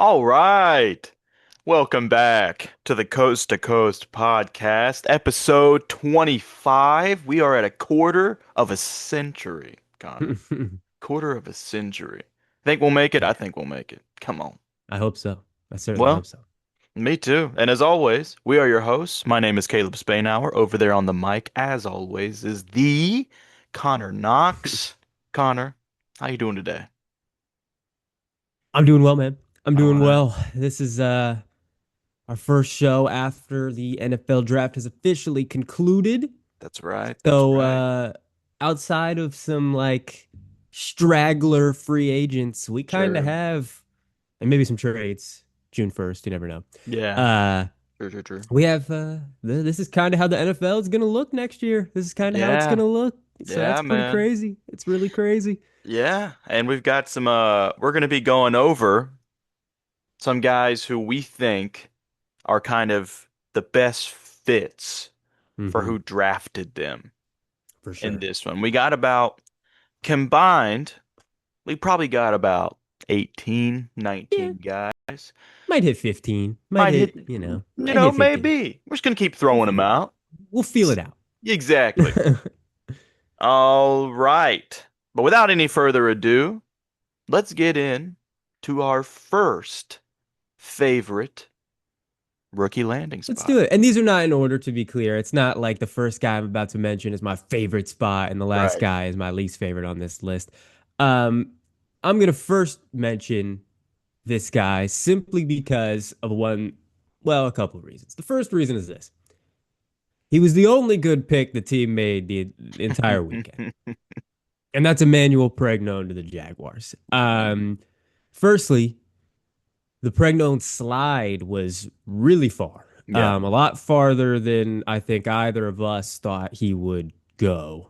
All right. Welcome back to the Coast to Coast podcast, episode 25. We are at a quarter of a century, Connor. Quarter of a century. Think we'll make it? I Yeah, think we'll make it. Come on. I hope so. I certainly Well, hope so. me too. And as always, we are your hosts. My name is Caleb Spainhour. Over there on the mic, as always, is the Connor Knox. Connor, how you doing today? I'm doing well, man. I'm All doing right. well. This is our first show after the NFL draft has officially concluded. That's right. That's So right. outside of some like straggler free agents, we kind of Sure. have and maybe some trades June 1st, you never know. Yeah. Uh True, true, true. we have this is kind of how the NFL is going to look next year. This is kind of how it's going Yeah. to look. So Yeah, that's pretty man. crazy. It's really crazy. Yeah, and we've got some we're going to be going over some guys who we think are kind of the best fits for Hmm. who drafted them For in sure. this one. We got about combined, we probably got about 18, Yeah. 19 guys. Might hit 15. Might Might hit, hit, might hit 15. maybe. We're just going to keep throwing them out. We'll feel it out. Exactly. All right. But without any further ado, let's get in to our first favorite rookie landing Let's spot. do it. And these are not in order, to be clear. It's not like the first guy I'm about to mention is my favorite spot and the last Right. guy is my least favorite on this list. Um, I'm gonna first mention this guy simply because of a couple of reasons. The first reason is this. He was the only good pick the team made the entire weekend. And that's Emmanuel Pregnon to the Jaguars. Firstly, the Pregnon slide was really far, Yeah. a lot farther than I think either of us thought he would go.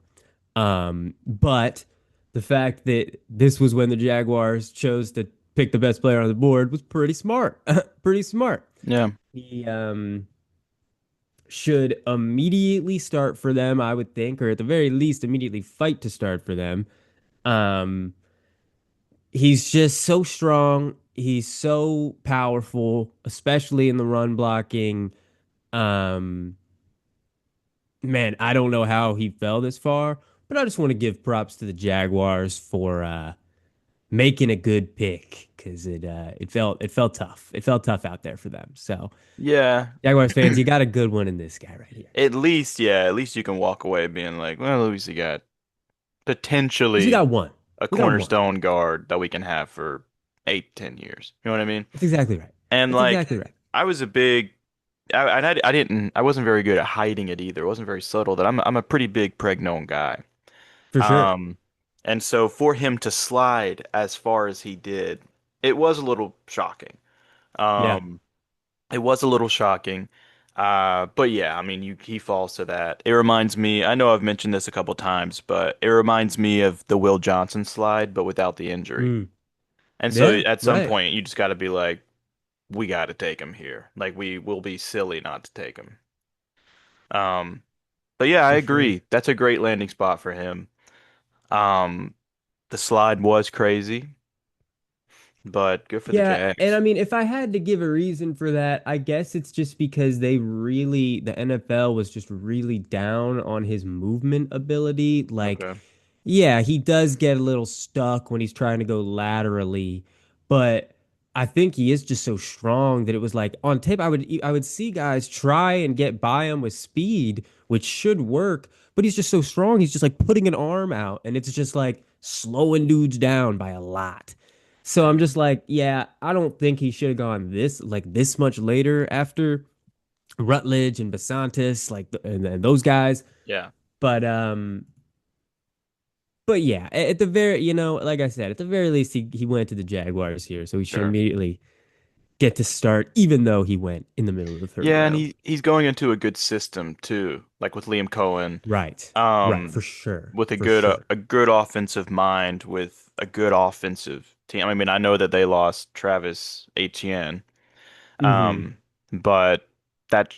But the fact that this was when the Jaguars chose to pick the best player on the board was pretty smart. Pretty smart. Yeah. He should immediately start for them, I would think, or at the very least, immediately fight to start for them. Um, he's just so strong. He's so powerful, especially in the run blocking. Um, man, I don't know how he fell this far, but I just want to give props to the Jaguars for making a good pick because it felt tough. It felt tough out there for them. So Yeah. Jaguars fans, you got a good one in this guy right here. At least you can walk away being like, well, at least you got At least we potentially got one. a We got one. cornerstone guard that we can have for 8, 10 years. You know what I mean? That's exactly right. And That's like, exactly right. I was a big, I didn't, I wasn't very good at hiding it either. It wasn't very subtle that I'm a pretty big Pregnon guy. For sure. Um, and so for him to slide as far as he did, it was a little shocking. Yeah. Um, it was a little shocking. But yeah, I mean, he falls to that. It reminds me, I know I've mentioned this a couple times, but it reminds me of the Will Johnson slide, but without the injury. Mm. And so Yeah. at some Right. point, you just got to be like, we got to take him here. Like we will be silly not to take him. Um, but yeah, I For sure. agree. That's a great landing spot for him. Um, the slide was crazy, but good for the Yeah, and I Jags. mean, if I had to give a reason for that, I guess it's just because the NFL was just really down on his movement ability. Like, Okay. yeah, he does get a little stuck when he's trying to go laterally, but I think he is just so strong that it was like on tape, I would see guys try and get by him with speed, which should work, but he's just so strong. He's just like putting an arm out, and it's just like slowing dudes down by a lot. So I'm just like, yeah, I don't think he should have gone this much later after Rutledge and Basantis, and those guys. Yeah, But um, but yeah, at the very, like I said, at the very least, he went to the Jaguars here, so he should sure. immediately get to start, even though he went in the middle of the third Yeah, and round. he's going into a good system too, like with Liam Cohen. Right, right, Um, for sure, with for sure. a good offensive mind with a good offensive team. I mean, I know that they lost Travis Etienne, Hmm. um, but that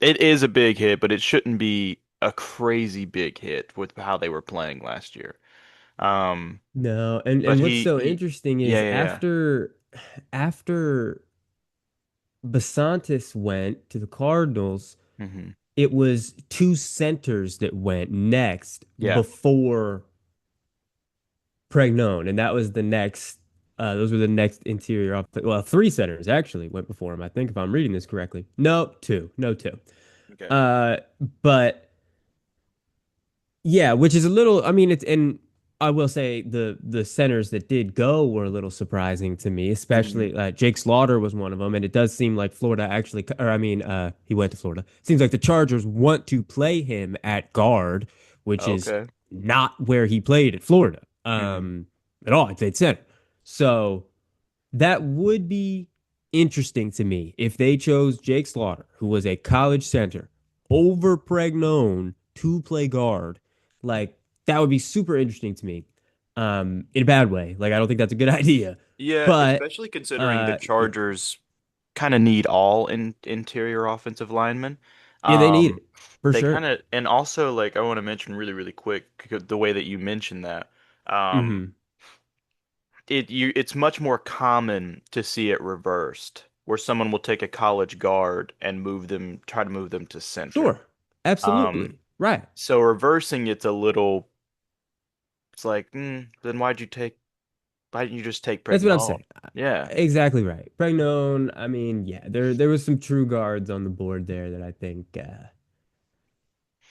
it is a big hit, but it shouldn't be a crazy big hit with how they were playing last year. Um, No, and but and what's so he interesting yeah, is yeah, yeah. after Basantis went to the Cardinals, Hmm. it was two centers that went next Yeah. before Pregnon, and that was the next. Those were the next interior off. Well, three centers actually went before him. I think if I'm reading this correctly. No, two. No, two. Okay. Uh, but yeah, which is a little. I mean, it's and I will say the centers that did go were a little surprising to me, Hmm. especially Jake Slaughter was one of them, and it does seem like Florida actually, or I mean, he went to Florida. Seems like the Chargers want to play him at guard, which is Okay. not where he played at Florida, Hmm. at all. He played center, so that would be interesting to me if they chose Jake Slaughter, who was a college center, over Pregnon to play guard. Like that would be super interesting to me. In a bad way. Like I don't think that's a good idea. Yeah, But especially considering the yeah. Chargers kind of need all interior offensive linemen. Yeah, they need Um, it for they sure. kind of, and also like I want to mention really, really quick the way that you mentioned that. Um, Hmm. it's much more common to see it reversed, where someone will take a college guard and try to move them to center. Sure. Um, Absolutely. Right. so reversing it's a little, it's like, then why didn't you just take That's what I'm Pregnon? saying. Yeah, Exactly right. Pregnon, I mean, yeah, there was some true guards on the board there that I think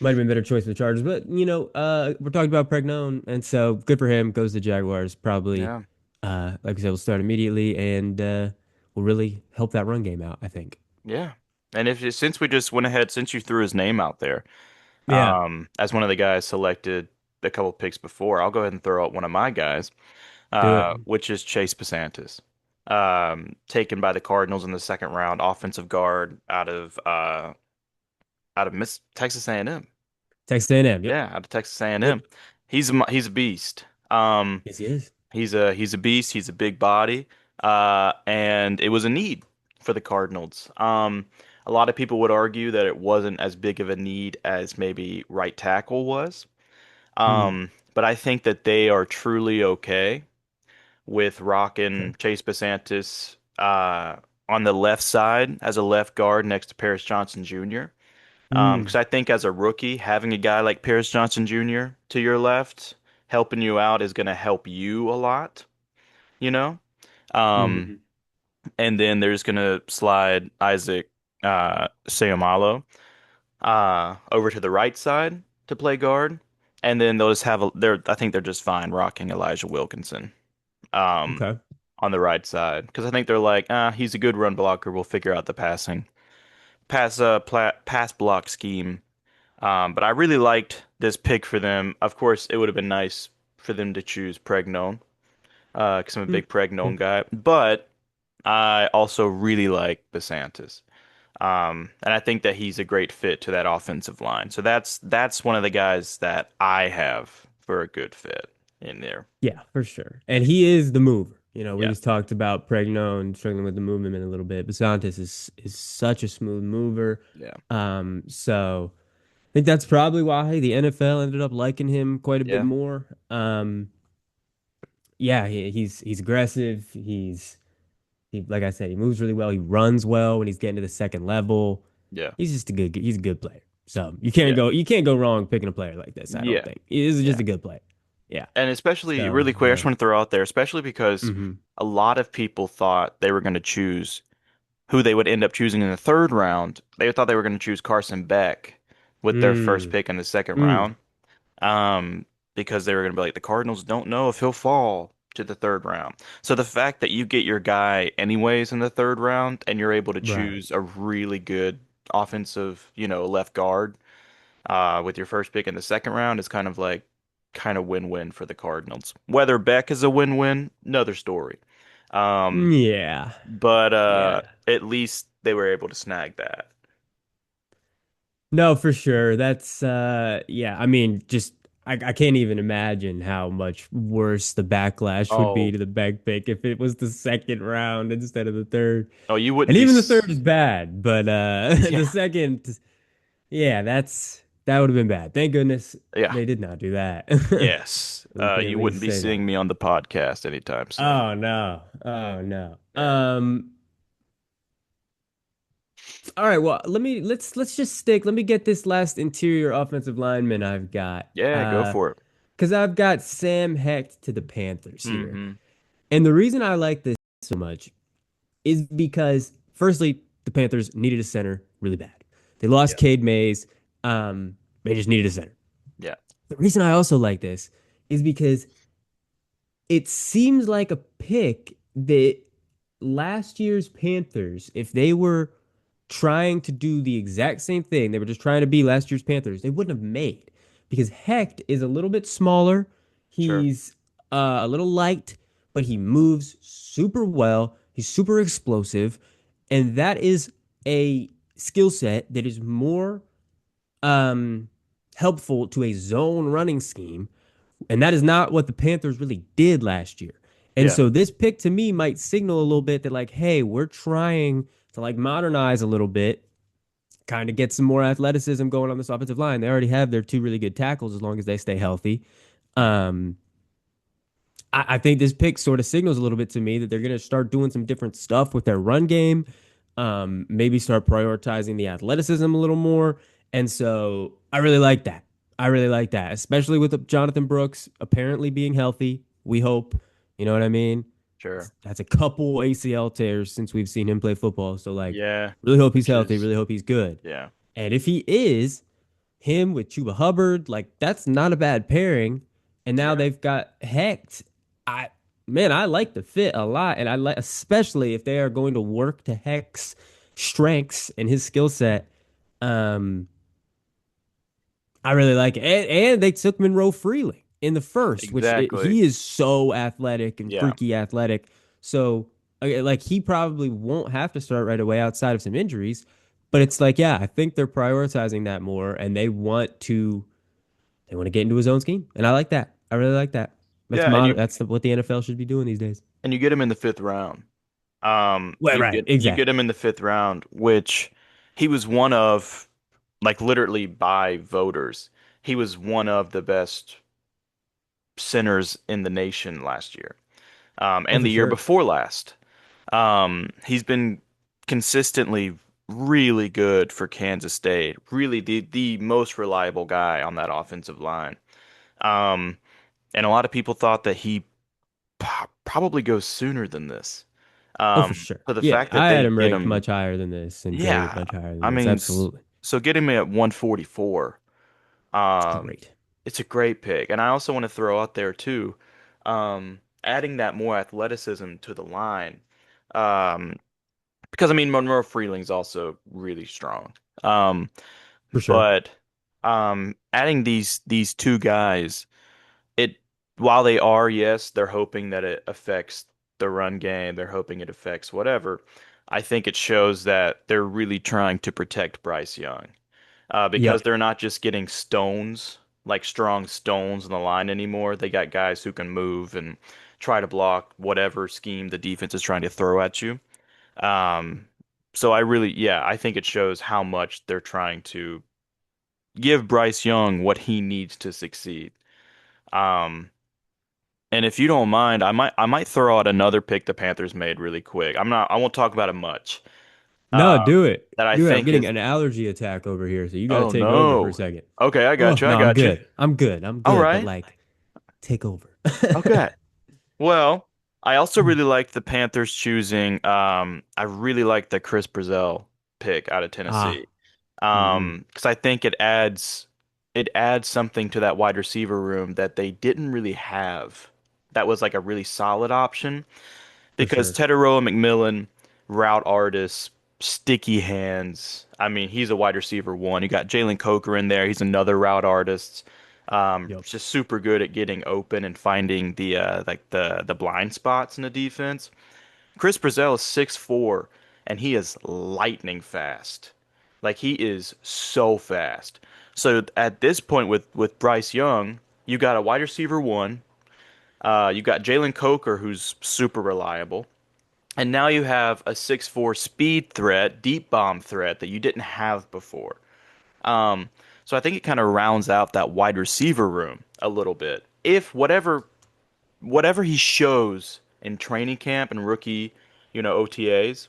might have been a better choice for the Chargers, but we're talking about Pregnon, and so good for him. Goes to Jaguars, probably. yeah, Like I said, we'll start immediately, and will really help that run game out. I think. yeah. And since we just went ahead, since you threw his name out there, Yeah, as one of the guys selected a couple picks before, I'll go ahead and throw out one of my guys, do it. which is Chase Pasantis, taken by the Cardinals in the second round, offensive guard out of Miss Texas A&M. Texas A&M. Yep. Yeah, out of Texas A&M. Yep. He's a beast. Yes, he is. He's a beast. He's a big body. And it was a need for the Cardinals. A lot of people would argue that it wasn't as big of a need as maybe right tackle was. Hmm. But I think that they are truly okay with Okay. rocking Chase Basantis on the left side as a left guard next to Paris Johnson Jr. Because Hmm. I think as a rookie, having a guy like Paris Johnson Jr. to your left helping you out is going to help you a lot, you know? Um, Hmm. and then they're just going to slide Isaac Seumalo over to the right side to play guard. And then they'll just I think they're just fine rocking Elijah Wilkinson um, Okay. on the right side. Because I think they're like, he's a good run blocker. We'll figure out the pass block scheme. But I really liked this pick for them. Of course, it would have been nice for them to choose Pregnon, because I'm a Hmm. big Pregnon guy. But I also really like Basantis. And I think that he's a great fit to that offensive line. So that's one of the guys that I have for a good fit in there. Yeah, for sure. And he is the mover. We Yeah, just talked about Pregno struggling with the movement a little bit. Basantis is such a smooth mover. yeah, So I think that's probably why the NFL ended up liking him quite a bit yeah, more. Yeah, he's aggressive. Like I said, he moves really well. He runs well when he's getting to the second level. yeah, He's a good player. So yeah, you can't go wrong picking a player like this. I don't yeah, think he is just yeah. a good player. Yeah. And especially So really quick, I just want to throw out there, especially because mhm. a lot of people thought they were going to choose who they would end up choosing in the third round. They thought they were going to choose Carson Beck with their first Mm, pick in the second mm, round, um, because they were going to be like, the Cardinals don't know if he'll fall to the third round. So the fact that you get your guy anyways in the third round and you're able to right. choose a really good offensive, left guard, with your first pick in the second round is kind of win-win for the Cardinals. Whether Beck is a win-win, another story. Um, Yeah. but Yeah. at least they were able to snag that. No, for sure. That's yeah, I mean, just I can't even imagine how much worse the backlash would be Oh, to the back pick if it was the second round instead of the third. oh, you And wouldn't be. even the third is bad, but the Yeah, second, yeah, That would have been bad. Thank goodness Yeah. they did not do that. Yes. We can at You wouldn't least be say that. seeing me on the podcast anytime soon. Oh no. Oh no. Yeah. All right, well, let's just stick. Let me get this last interior offensive lineman I've got. Yeah, go for it. Because I've got Sam Hecht to the Panthers here. Hmm. And the reason I like this so much is because, firstly, the Panthers needed a center really bad. They lost Yeah. Cade Mays. They just needed a center. Yeah. The reason I also like this is because it seems like a pick that last year's Panthers, if they were trying to do the exact same thing, they were just trying to be last year's Panthers, they wouldn't have made because Hecht is a little bit smaller. Sure. He's a little light, but he moves super well. He's super explosive, and that is a skill set that is more um, helpful to a zone running scheme, and that is not what the Panthers really did last year. And Yeah. so this pick to me might signal a little bit that like, hey, we're trying to like modernize a little bit, kind of get some more athleticism going on this offensive line. They already have their two really good tackles as long as they stay healthy. Um, I think this pick sort of signals a little bit to me that they're going to start doing some different stuff with their run game. Maybe start prioritizing the athleticism a little more. And so I really like that. I really like that, especially with Jonathan Brooks apparently being healthy. We hope, you know what I mean? Sure. That's a couple ACL tears since we've seen him play football. So like, Yeah. really hope he's Which healthy. is, Really hope he's good. yeah. And if he is, him with Chuba Hubbard, like that's not a bad pairing. And now Yeah. they've got Hecht. I Man, I like the fit a lot, and I like especially if they are going to work to Hecht's strengths and his skill set. Um, I really like it. And they took Monroe Freeling in the first, Exactly. he is so athletic and Yeah. freaky athletic. So like he probably won't have to start right away outside of some injuries. But it's like, yeah, I think they're prioritizing that more, and they want to get into his own scheme, and I like that. I really like that. Yeah, and What the NFL should be doing these days. you get him in the fifth round. Well, right, You get exactly, him in the fifth round, which he was one of, like literally by voters, he was one of the best centers in the nation last year. oh And for the year sure, before last. He's been consistently really good for Kansas State. Really the most reliable guy on that offensive line. Um, and a lot of people thought that he probably goes sooner than this. oh for sure. For the Yeah, fact that I had they him get ranked him, much higher than this and graded yeah. much higher than I this. mean, Absolutely, so getting me at 144. it's Um, great. it's a great pick, and I also want to throw out there too, adding that more athleticism to the line. Um, because I mean Monroe Freeling's also really strong. Um, For sure, but adding these two guys, it while they are, yes, they're hoping that it affects the run game, they're hoping it affects whatever. I think it shows that they're really trying to protect Bryce Young. Because yep, they're not just getting stones, like strong stones on the line anymore. They got guys who can move and try to block whatever scheme the defense is trying to throw at you. Um, so yeah, I think it shows how much they're trying to give Bryce Young what he needs to succeed. Um, and if you don't mind, I might throw out another pick the Panthers made really quick. I won't talk about it much. no, Um, do it, that I do it. I'm think getting is, an allergy attack over here, so you got to oh take over for a no. second. Okay, I got Oh you. I no, I'm got you. good. I'm good. I'm All good. But right. like, take over. Okay. Well, I also really liked the Panthers choosing. I really like the Chris Brazil pick out of Ah, Tennessee. mm-hmm, Because I think it adds something to that wide receiver room that they didn't really have. That was like a really solid option for because sure. Teteroa McMillan, route artist, sticky hands. I mean, he's a wide receiver one. You got Jalen Coker in there. He's another route artist. Yep. Just super good at getting open and finding the blind spots in the defense. Chris Brazil is 6'4", and he is lightning fast. Like he is so fast. So at this point with Bryce Young, you got a wide receiver one. You got Jalen Coker, who's super reliable. And now you have a 6'4" speed threat, deep bomb threat that you didn't have before. Um, So I think it kind of rounds out that wide receiver room a little bit. If whatever he shows in training camp and rookie, OTAs,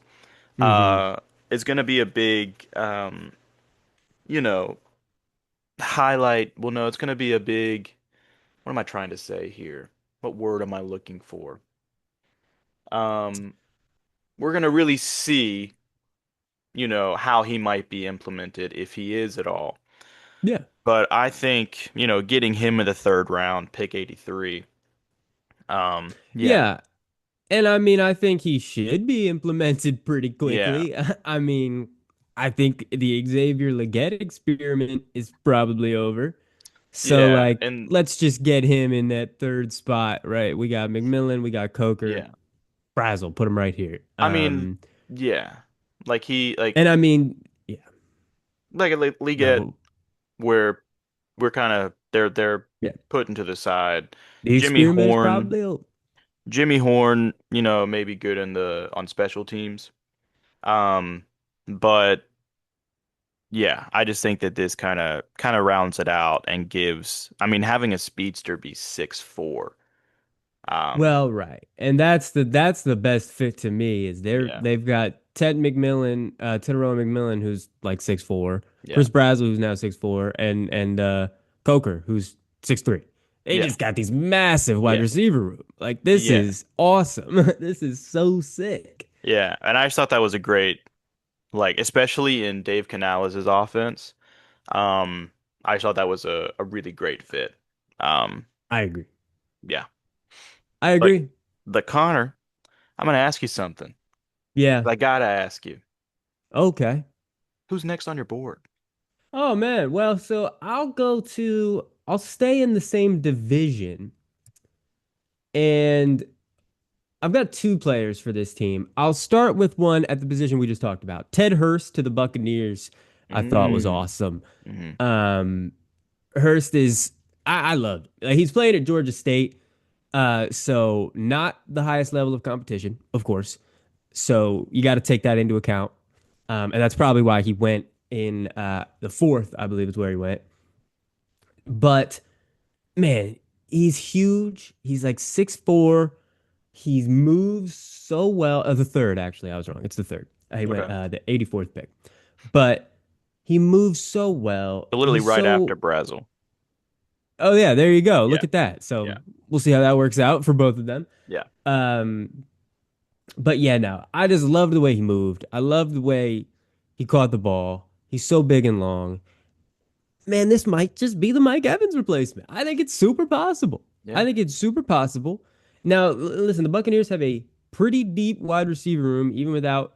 Hmm. uh, is going to be a big, you know, highlight. Well, no, it's going to be a big. What am I trying to say here? What word am I looking for? Um, we're going to really see, how he might be implemented if he is at all. Yeah. But I think, getting him in the third round, pick 83. Yeah, Yeah. And I mean, I think he should be implemented pretty yeah, quickly. I mean, I think the Xavier Legette experiment is probably over. So, yeah, like, and let's just get him in that third spot, right? We got McMillan, we got Coker, yeah. Brazel, put him right here. I mean, yeah, like he, And I mean, yeah, like a league at no, where we're kind of they're yeah, putting to the side. the Jimmy experiment is Horn, probably over. Jimmy Horn, maybe good in the on special teams. Um, but yeah, I just think that this kind of rounds it out and gives. I mean, having a speedster be 6'4". Well, right. And that's the best fit to me is Yeah, they've got Ted McMillan, Teteroa McMillan, who's like 6'4", yeah, Chris Brasley, who's now 6'4", and Coker, who's 6'3". They yeah, just got these massive wide yeah, receiver room. Like this yeah, is awesome. This is so sick. yeah. And I just thought that was a great, like, especially in Dave Canales' offense. Um, I just thought that was a really great fit. Um, I agree. yeah. I But agree. Connor, I'm gonna ask you something. Yeah. I gotta ask you, Okay. who's next on your board? Oh man. Well, so I'll stay in the same division and I've got two players for this team. I'll start with one at the position we just talked about. Ted Hurst to the Buccaneers, I thought was Mm. awesome. Hmm. Um, Hurst is I loved. He's playing at Georgia State, so not the highest level of competition, of course. So you got to take that into account, and that's probably why he went in the fourth, I believe is where he went. But man, he's huge. He's like 6'4". He moves so well. The third, actually, I was wrong. It's the third. He went Okay. the 84th pick, but he moves so well. So literally He's right after so. Brazel. Oh yeah, there you go. Yeah, Look at that. So yeah, we'll see how that works out for both of them. yeah, Um, but yeah, no, I just love the way he moved. I love the way he caught the ball. He's so big and long. Man, this might just be the Mike Evans replacement. I think it's super possible. I yeah. think it's super possible. Now, listen, the Buccaneers have a pretty deep wide receiver room, even without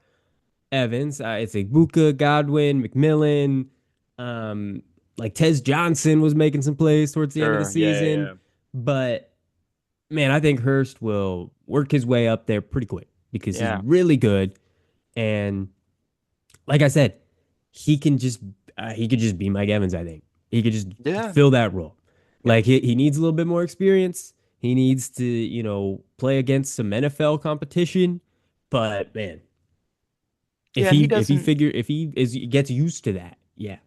Evans. It's like Buka, Godwin, McMillan. Um, like Tez Johnson was making some plays towards the end of the Sure. Yeah, yeah, season. yeah. But man, I think Hurst will work his way up there pretty quick because he's Yeah. really good. And like I said, he can just he could just be Mike Evans. I think he could just Yeah. fill that role. Yeah. Like he needs a little bit more experience. He needs to play against some NFL competition. But man, Yeah, and he if he is gets used to that, yeah,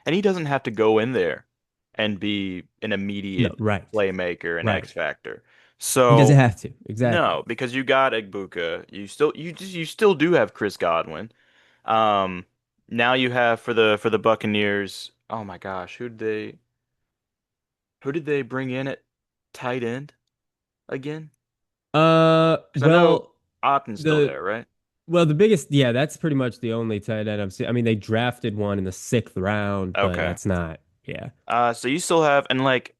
doesn't have to go in there and be an no, immediate right, playmaker and right. X factor. He doesn't So have to exactly. no, because you got Egbuka, you still do have Chris Godwin. Um, Now you have for the Buccaneers. Oh my gosh, who did they bring in at tight end again? Because I know Well, Otton's still the there, right? the biggest, yeah, that's pretty much the only tight end I've seen. I mean, they drafted one in the sixth round, but Okay. that's not, yeah, So you still have, and like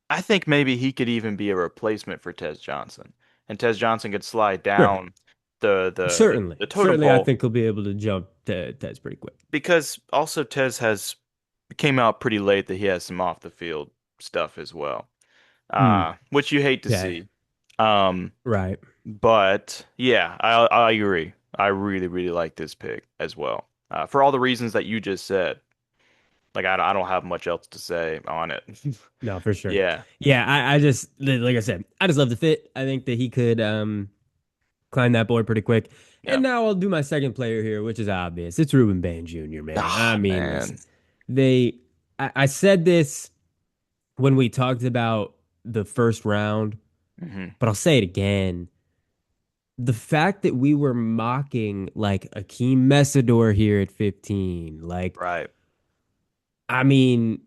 I think maybe he could even be a replacement for Tez Johnson, and Tez Johnson could slide sure, down the totem certainly, I pole think he'll be able to jump to Tez pretty quick. because also Tez has came out pretty late that he has some off the field stuff as well, Hmm. which you hate to Yeah, see. Um, right. but yeah, I agree. I really really like this pick as well, for all the reasons that you just said. Like I don't have much else to say on it. No, for sure. Yeah. Yeah, I just like I said, I just love the fit. I think that he could climb that board pretty quick. Yeah. And now I'll do my second player here, which is obvious. It's Ruben Ban Jr., man. I Oh mean, listen, man. I said this when we talked about the first round, Hmm. but I'll say it again. The fact that we were mocking like Akeem Messidor here at 15, like, Right. I mean,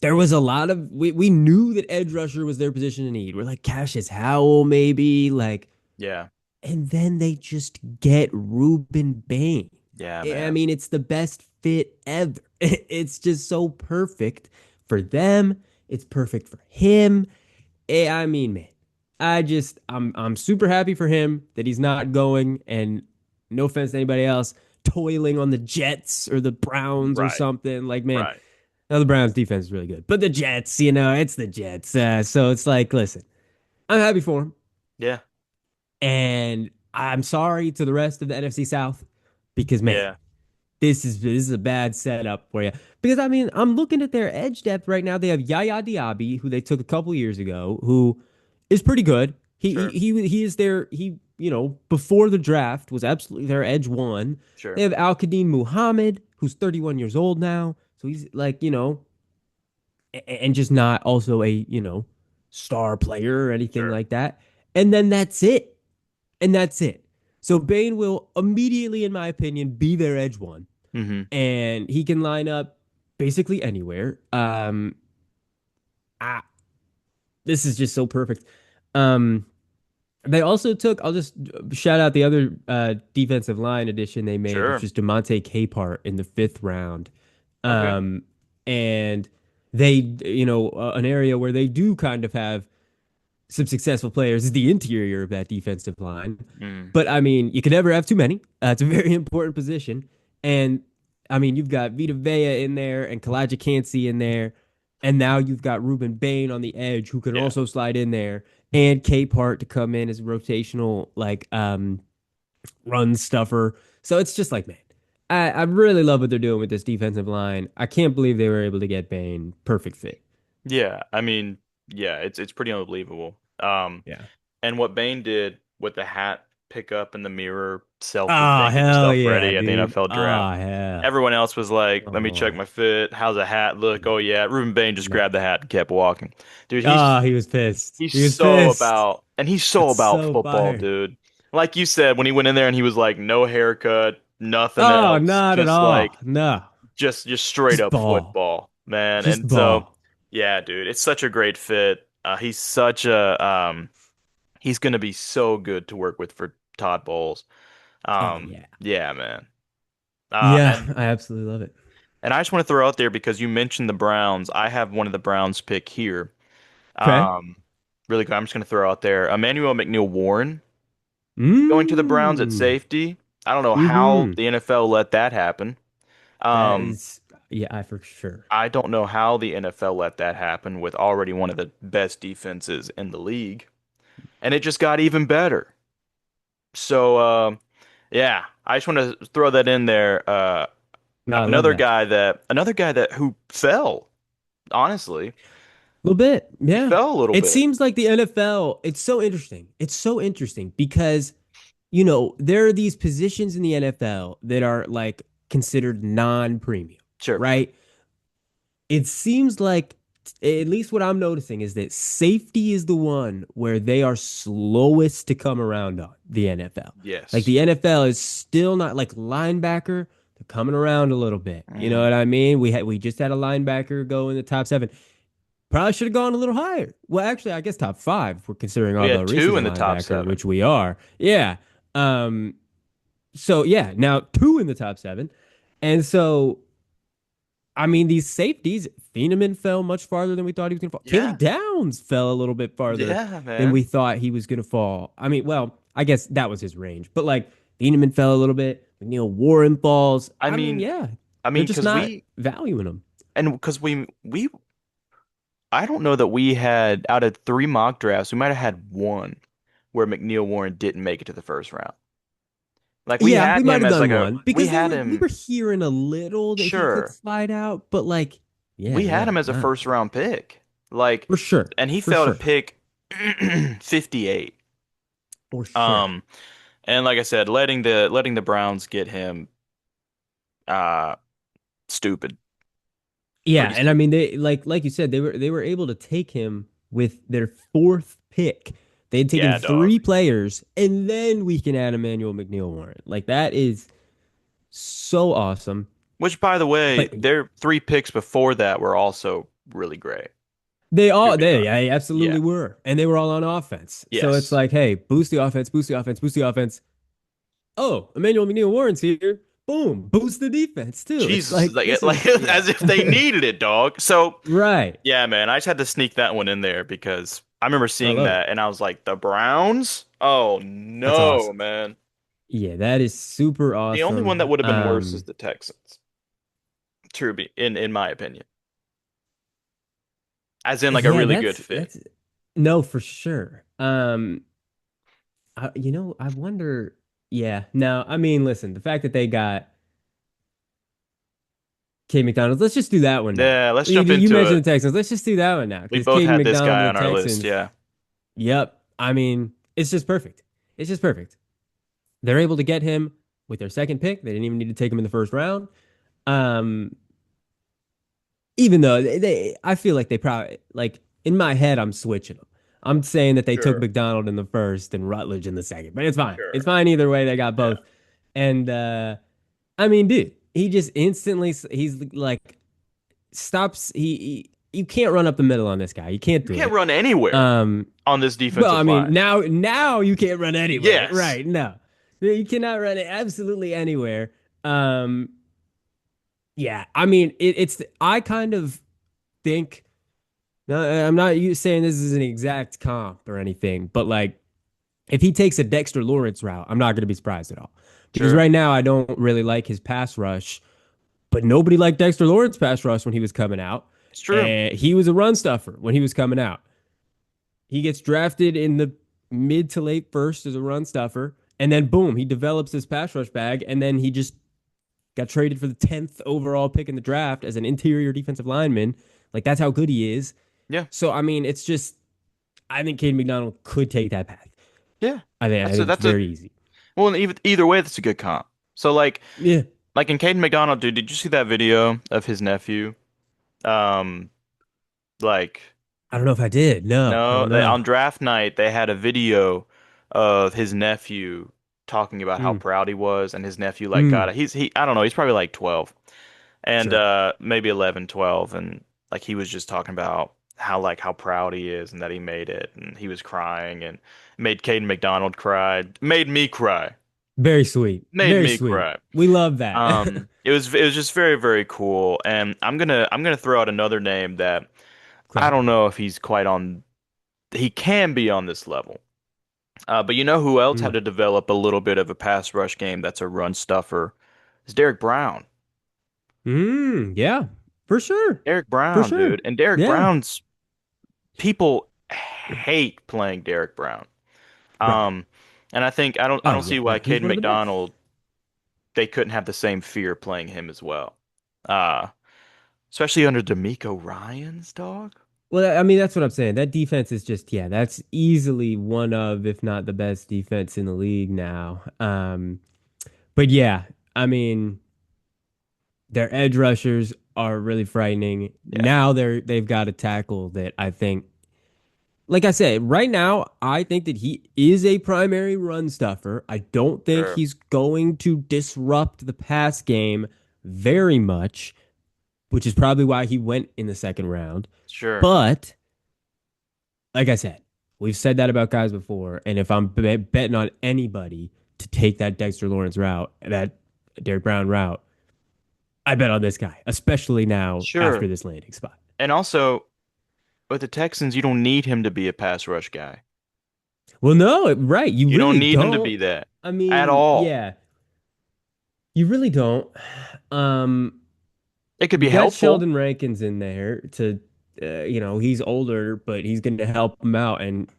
there was a lot of we knew that edge rusher was their position in need. We're like Cassius Howell, maybe, like, Yeah. and then they just get Ruben Bain. Yeah, I man. mean, it's the best fit ever. It's just so perfect for them. It's perfect for him. I mean, man, I'm super happy for him that he's not going, and no offense to anybody else, toiling on the Jets or the Browns or Right. something. Like, man, Right. now the Browns defense is really good, but the Jets, it's the Jets. So it's like, listen, I'm happy for him, Yeah. and I'm sorry to the rest of the NFC South because, man, Yeah. this is a bad setup for you. Because I mean, I'm looking at their edge depth right now. They have Yaya Diaby, who they took a couple years ago, who is pretty good. Sure. He is their before the draft was absolutely their edge one. They Sure. have Al Qadim Muhammad, who's 31 years old now, so he's like and just not also a star player or anything Sure. like that. And then that's it, and that's it. So Bain will immediately, in my opinion, be their edge one, Hmm. and he can line up basically anywhere. Ah, this is just so perfect. Um, they also took. I'll just shout out the other defensive line addition they made, which Sure. is Demonte Capehart in the fifth round. Okay. Um, and they, an area where they do kind of have some successful players is the interior of that defensive line. Mm. But I mean, you can never have too many. It's a very important position. And I mean, you've got Vita Vea in there and Kalijah Cansey in there. And now you've got Ruben Bain on the edge who can Yeah. also slide in there. And Capehart to come in as a rotational, like, run stuffer. So it's just like, man, I really love what they're doing with this defensive line. I can't believe they were able to get Bain. Perfect fit. Yeah. I mean, yeah, it's pretty unbelievable. Yeah. And what Bane did with the hat pickup and the mirror selfie Oh, thing, getting hell himself yeah, ready at the dude. NFL draft. Oh, yeah. Everyone else was like, "Let me check Oh. my fit. How's the hat look?" Oh yeah, Ruben Bain just No. grabbed the hat and kept walking. Dude, Oh, he was pissed. he's He was so pissed. about and he's so That's about so football, fire. dude. Like you said, when he went in there and he was like, no haircut, nothing Oh, else, not at just all. like No. just straight Just up ball. football, man. Just And so, ball. yeah, dude, it's such a great fit. He's such a he's gonna be so good to work with for Todd Bowles. Oh, yeah. Yeah, man. Uh, Yeah, and I absolutely love it. and I just want to throw out there because you mentioned the Browns. I have one of the Browns pick here. Okay. Um, really quick, I'm just gonna throw out there Emmanuel McNeil Warren going to the Browns at Mm. safety. I don't know how Mm-hmm. the NFL let that happen. That Um, is, yeah, I for sure. I don't know how the NFL let that happen with already one of the best defenses in the league, and it just got even better. So, yeah, I just want to throw that in there. No, I love that. Another guy that who fell, honestly, A little bit. he Yeah. fell a little It bit. seems like the NFL, it's so interesting. It's so interesting because, there are these positions in the NFL that are like considered non-premium, Sure. right? It seems like, at least what I'm noticing is that safety is the one where they are slowest to come around on the NFL. Like Yes. the NFL is still not like linebacker, they're coming around a little bit. You know Hmm. what I mean? We just had a linebacker go in the top seven. Probably should have gone a little higher. Well, actually, I guess top five if we're considering We had Arvell Reese two as a in the top linebacker, seven. which we are. Yeah. Um, so yeah, now two in the top seven. And so I mean, these safeties, Thieneman fell much farther than we thought he was going to fall. Caleb Yeah. Downs fell a little bit farther Yeah, than we man. thought he was going to fall. I mean, well, I guess that was his range, but like Thieneman fell a little bit. Neil Warren falls. I I mean, mean, yeah, I they're mean, just because not valuing them. I don't know that we had out of three mock drafts, we might have had one where McNeil Warren didn't make it to the first round. Like Yeah, we might have done one we because had we were him, hearing a little that he could sure, slide out, but like, yeah, we had no, him as a not first round pick. Like, for sure, and he for fell to sure, pick 58. for sure. Um, and like I said, letting the Browns get him, uh, stupid. What Yeah, do you and I say? mean like you said they were able to take him with their fourth pick. They had taken Yeah, dog. three players, and then we can add Emmanuel McNeil Warren. Like that is so awesome. Which, by the way, But their three picks before that were also really great. they To all be they honest. Yeah. absolutely were, and they were all on offense. So it's Yes. like, hey, boost the offense, boost the offense, boost the offense. Oh, Emmanuel McNeil Warren's here. Boom, boost the defense too. It's Jesus, like like this like is yeah, as if they needed it, dog. So right. yeah, man, I just had to sneak that one in there because I remember I seeing love it. that and I was like, the Browns? Oh That's no, awesome. man. Yeah, that is super The only one that awesome. would have been worse is the Texans. True, in my opinion, as in like a Yeah, really good fit. that's no for sure. I wonder. Yeah, no, I mean, listen, the fact that they got Cade McDonald, let's just do that one now. Yeah, let's You, jump you into mentioned it. the Texans, let's just do that one now We because both Cade had this McDonald guy and on the our list. Texans. Yeah, Yep, I mean, it's just perfect. It's just perfect. They're able to get him with their second pick. They didn't even need to take him in the first round. Um, even though I feel like they probably like in my head, I'm switching them. I'm saying that they took sure, McDonald in the first and Rutledge in the second, but it's fine. It's sure. fine either way. They got Yeah. both, and I mean, dude, he just instantly he's like stops. You can't run up the middle on this guy. You can't You do can't it. run anywhere Um, on this well, I defensive mean, line. now you can't run anywhere, Yes. right? No, you cannot run it absolutely anywhere. Um, yeah, I mean, it's I kind of think. No, I'm not saying this is an exact comp or anything, but like if he takes a Dexter Lawrence route, I'm not going to be surprised at all. Because Sure. right now I don't really like his pass rush, but nobody liked Dexter Lawrence pass rush when he was coming out. It's true. And he was a run stuffer when he was coming out. He gets drafted in the mid to late first as a run stuffer, and then boom, he develops this pass rush bag, and then he just got traded for the 10th overall pick in the draft as an interior defensive lineman. Like that's how good he is. Yeah. So I mean, it's just I think Cade McDonald could take that path. Yeah. I think it's That's a very easy. well, and either way, that's a good comp. So Yeah. like in Caden McDonald, dude, did you see that video of his nephew? Um, like I don't know if I did. No, I no, don't know. on draft night they had a video of his nephew talking about how Mm, proud he was, and his nephew like got mm, it. He I don't know, he's probably like 12 and sure. maybe 11, 12, and like he was just talking about how proud he is and that he made it, and he was crying and made Caden McDonald cry, made me cry, Very sweet. made Very me sweet. cry. We love that. It was just very, very cool, and I'm gonna throw out another name that I Crap. don't know if he's quite on. He can be on this level. But you know who else had Mm. to develop a little bit of a pass rush game that's a run stuffer? Is Derek Brown. Yeah, for sure. Derek For Brown, sure. dude. And Derek Yeah. Brown's people hate playing Derek Brown. Right. Um, and I don't Oh, see yeah. why No, he's Caden one of the best. McDonald they couldn't have the same fear playing him as well. Uh, especially under D'Amico Ryan's dog. Well, I mean, that's what I'm saying. That defense is just, yeah, that's easily one of, if not the best defense in the league now. But yeah, I mean, their edge rushers are really frightening. Yeah, Now they've got a tackle that I think, like I said, right now I think that he is a primary run stuffer. I don't think sure, he's going to disrupt the pass game very much, which is probably why he went in the second round. sure. But like I said, we've said that about guys before, and if I'm betting on anybody to take that Dexter Lawrence route, that Derek Brown route, I bet on this guy, especially now after Sure. this landing spot. And also, with the Texans, you don't need him to be a pass rush guy. Well, no, right. You You don't really need him to don't. be that I at mean, all. yeah, you really don't. Um, It could be you got helpful. Sheldon Rankins in there to, he's older, but he's going to help him out, and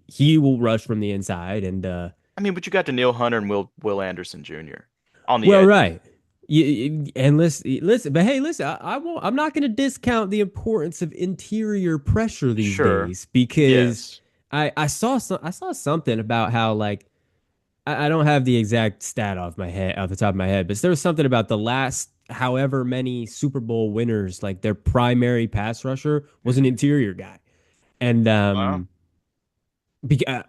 he will rush from the inside. And I mean, but you got Daniil Hunter and Will Anderson Jr. on the well, edges. right. And listen, but hey, listen, I won't. I'm not going to discount the importance of interior pressure these Sure. days because Yes. I saw something about how like I don't have the exact stat off the top of my head, but there was something about the last however many Super Bowl winners, like their primary pass rusher was an Mhm. interior guy. And Wow.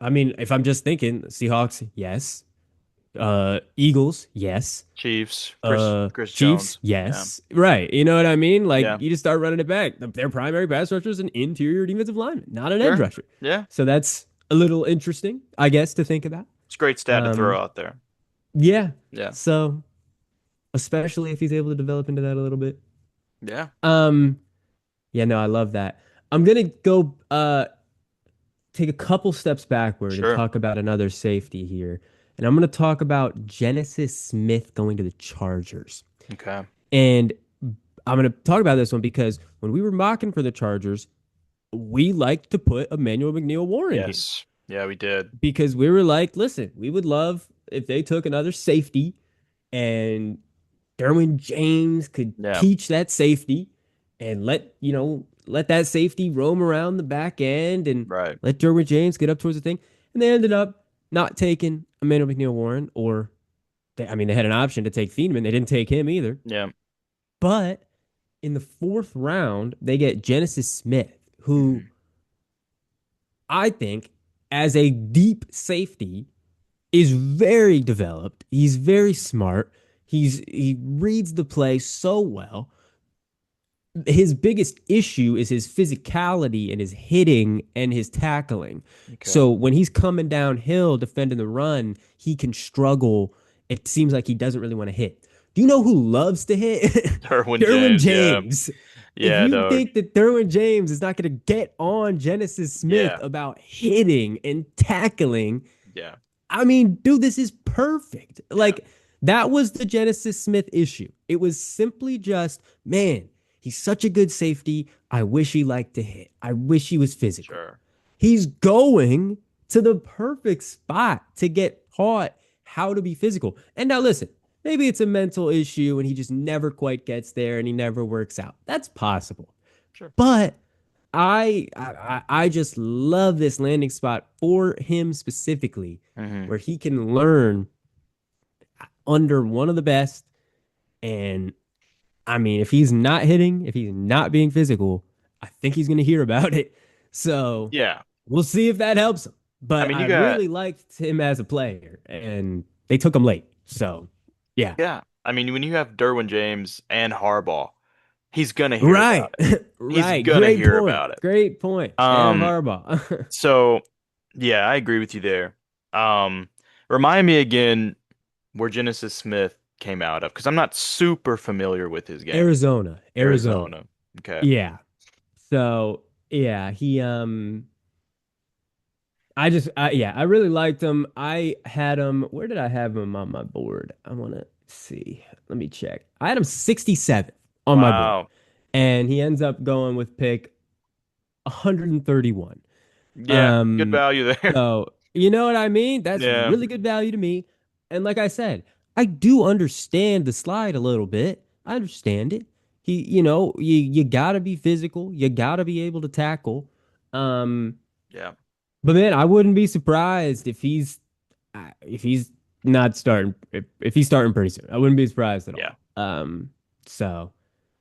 I mean, if I'm just thinking Seahawks, yes. Eagles, yes. Chiefs, Chris Chiefs, Jones. Yeah. yes. Right. You know what I mean? Like Yeah. you just start running it back. Their primary pass rusher is an interior defensive lineman, not an edge Sure. rusher. Yeah. So that's a little interesting, I guess, to think about. It's a great stat to throw Um, out there. yeah. Yeah. So especially if he's able to develop into that a little bit. Yeah. Um, yeah, no, I love that. I'm gonna go take a couple steps backward and Sure. talk about another safety here. And I'm gonna talk about Genesis Smith going to the Chargers. Okay. And I'm going to talk about this one because when we were mocking for the Chargers, we liked to put Emmanuel McNeil Warren here Yes. Yeah, we did. because we were like, listen, we would love if they took another safety and Derwin James could Yeah. teach that safety and let that safety roam around the back end and Right. let Derwin James get up towards the thing. And they ended up not taking Emmanuel McNeil Warren, or I mean, they had an option to take Thieneman. They didn't take him either. Yeah. But in the fourth round, they get Genesis Smith, who Mhm. I think, as a deep safety, is very developed. He's very smart. He reads the play so well. His biggest issue is his physicality and his hitting and his tackling. Okay. So when he's coming downhill defending the run, he can struggle. It seems like he doesn't really want to hit. Do you know who loves to hit? Derwin Derwin James. Yeah. James. If Yeah, you dog. think that Derwin James is not going to get on Genesis Smith Yeah. about hitting and tackling, Yeah. I mean, dude, this is perfect. Yeah. Like, that was the Genesis Smith issue. It was simply just, man, he's such a good safety. I wish he liked to hit. I wish he was physical. Sure. He's going to the perfect spot to get taught how to be physical. And now, listen, maybe it's a mental issue and he just never quite gets there and he never works out. That's possible. Sure. But I just love this landing spot for him specifically, Hmm. where he can learn under one of the best. And I mean, if he's not hitting, if he's not being physical, I think he's going to hear about it. So Yeah. we'll see if that helps him. I But mean, I you got, really liked him as a player, and they took him late. So yeah, yeah. I mean, when you have Derwin James and Harbaugh, he's gonna hear right, about it. He's right. gonna Great hear point. about it. Great point. And Um, Harbaugh. so yeah, I agree with you there. Um, Remind me again where Genesis Smith came out of, because I'm not super familiar with his game. Arizona. Arizona. Okay. Yeah. So yeah, yeah, I really liked him. I had him. Where did I have him on my board? I want to see. Let me check. I had him 67th on my board, Wow. and he ends up going with pick 131. Yeah, good Um, value there. so you know what I mean? That's Yeah, really good value to me. And like I said, I do understand the slide a little bit. I understand it. You gotta be physical. You gotta be able to tackle. Um, yeah, but man, I wouldn't be surprised if he's not starting if he's starting pretty soon. I wouldn't be surprised at yeah, all. So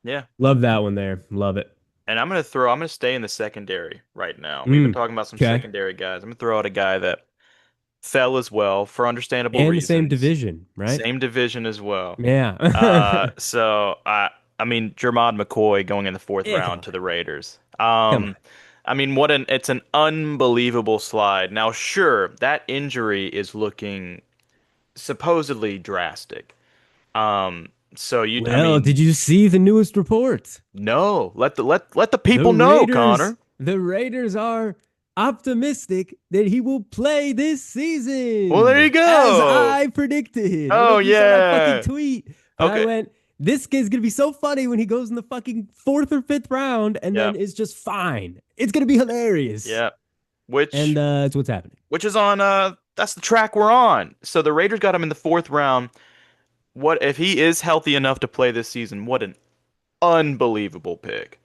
yeah. love that one there. Love it. And I'm gonna stay in the secondary right now. We've been Mm, talking about some okay. secondary guys. I'm gonna throw out a guy that fell as well for understandable And the same reasons. division, right? Same division as well. Yeah. So I mean, Jermod McCoy going in the fourth Yeah, come round on. to the Raiders. Come on. I mean, it's an unbelievable slide. Now, sure, that injury is looking supposedly drastic. I Well, mean, did you see the newest reports? no, let the The people know, Raiders, Connor. the Raiders are optimistic that he will play this Well, there you season, as go. I predicted. I don't know Oh if you saw my fucking yeah. tweet, but I Okay. went, this kid's gonna be so funny when he goes in the fucking fourth or fifth round and Yeah. then is just fine. It's gonna be hilarious. Yeah. And Which that's what's happening. which is on that's the track we're on. So the Raiders got him in the fourth round. What if he is healthy enough to play this season? What an unbelievable pick.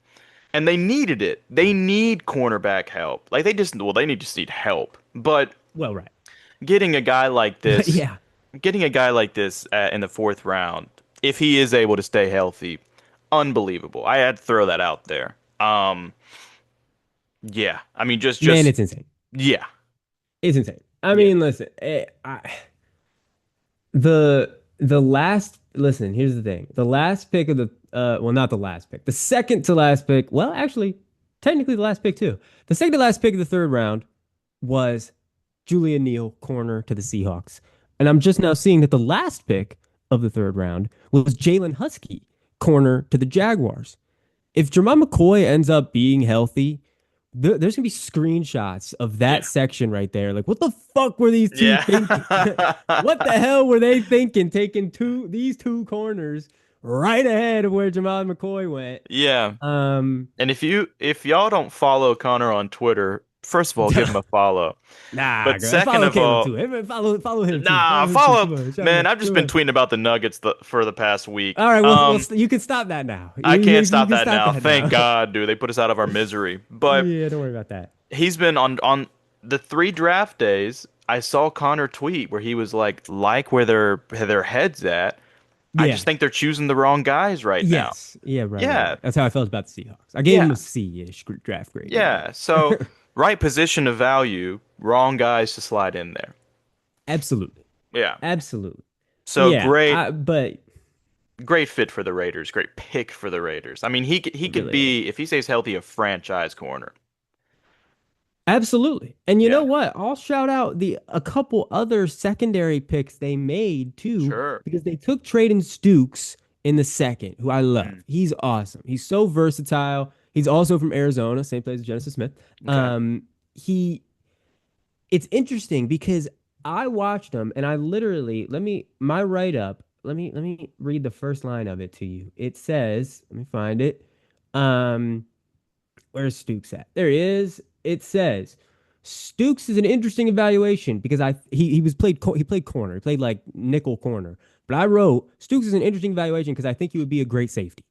And they needed it. They need cornerback help. Like they just need help. But Well, right. getting a guy like But this, yeah. in the fourth round, if he is able to stay healthy, unbelievable. I had to throw that out there. Yeah. I mean, Man, just it's insane. yeah, It's insane. I yeah, mean, listen, the last listen, here's the thing. The last pick of the well, not the last pick. The second to last pick. Well, actually, technically the last pick too. The second to last pick of the third round was Julian Neal, corner to the Seahawks. And I'm just now seeing that the last pick of the third round was Jalen Husky, corner to the Jaguars. If Jermon McCoy ends up being healthy, there's gonna be screenshots of yeah, that section right there. Like, what the fuck were these two thinking? yeah, What the hell were they thinking taking these two corners right ahead of where Jamal McCoy went? yeah. Um, And if y'all don't follow Connor on Twitter, first of all, give him a follow. nah, But girl, second follow of Caleb all, too. Hey, follow him too. nah, Follow him too. follow. Come on, shout him Man, out. I've just Come been on. tweeting about the Nuggets for the past week. All right, well, you can stop that now. I can't You stop can that stop now. that now. Thank God, dude. They put us out of our misery. But Yeah, don't worry about that. he's been on the 3 draft days. I saw Connor tweet where he was like where their heads at. I Yeah. just think they're choosing the wrong guys right now. Yes. Yeah. Yeah, Right. That's how I felt about the Seahawks. I gave yeah, him a C-ish draft grade today. yeah. So right position of value, wrong guys to slide in there. Absolutely. Yeah. Absolutely. So Yeah. great, But great fit for the Raiders. Great pick for the Raiders. I mean, he it could really is. be if he stays healthy a franchise corner. Absolutely. And you know Yeah, what? I'll shout out the a couple other secondary picks they made too, sure. because they took Traden Stukes in the second, who I love. Mm, He's awesome. He's so versatile. He's also from Arizona, same place as Genesis Smith. okay. He it's interesting because I watched him and I literally let me my write up. Let me read the first line of it to you. It says, let me find it. Um, where's Stooks at? There he is. It says Stooks is an interesting evaluation because he played corner. He played like nickel corner. But I wrote Stooks is an interesting evaluation because I think he would be a great safety.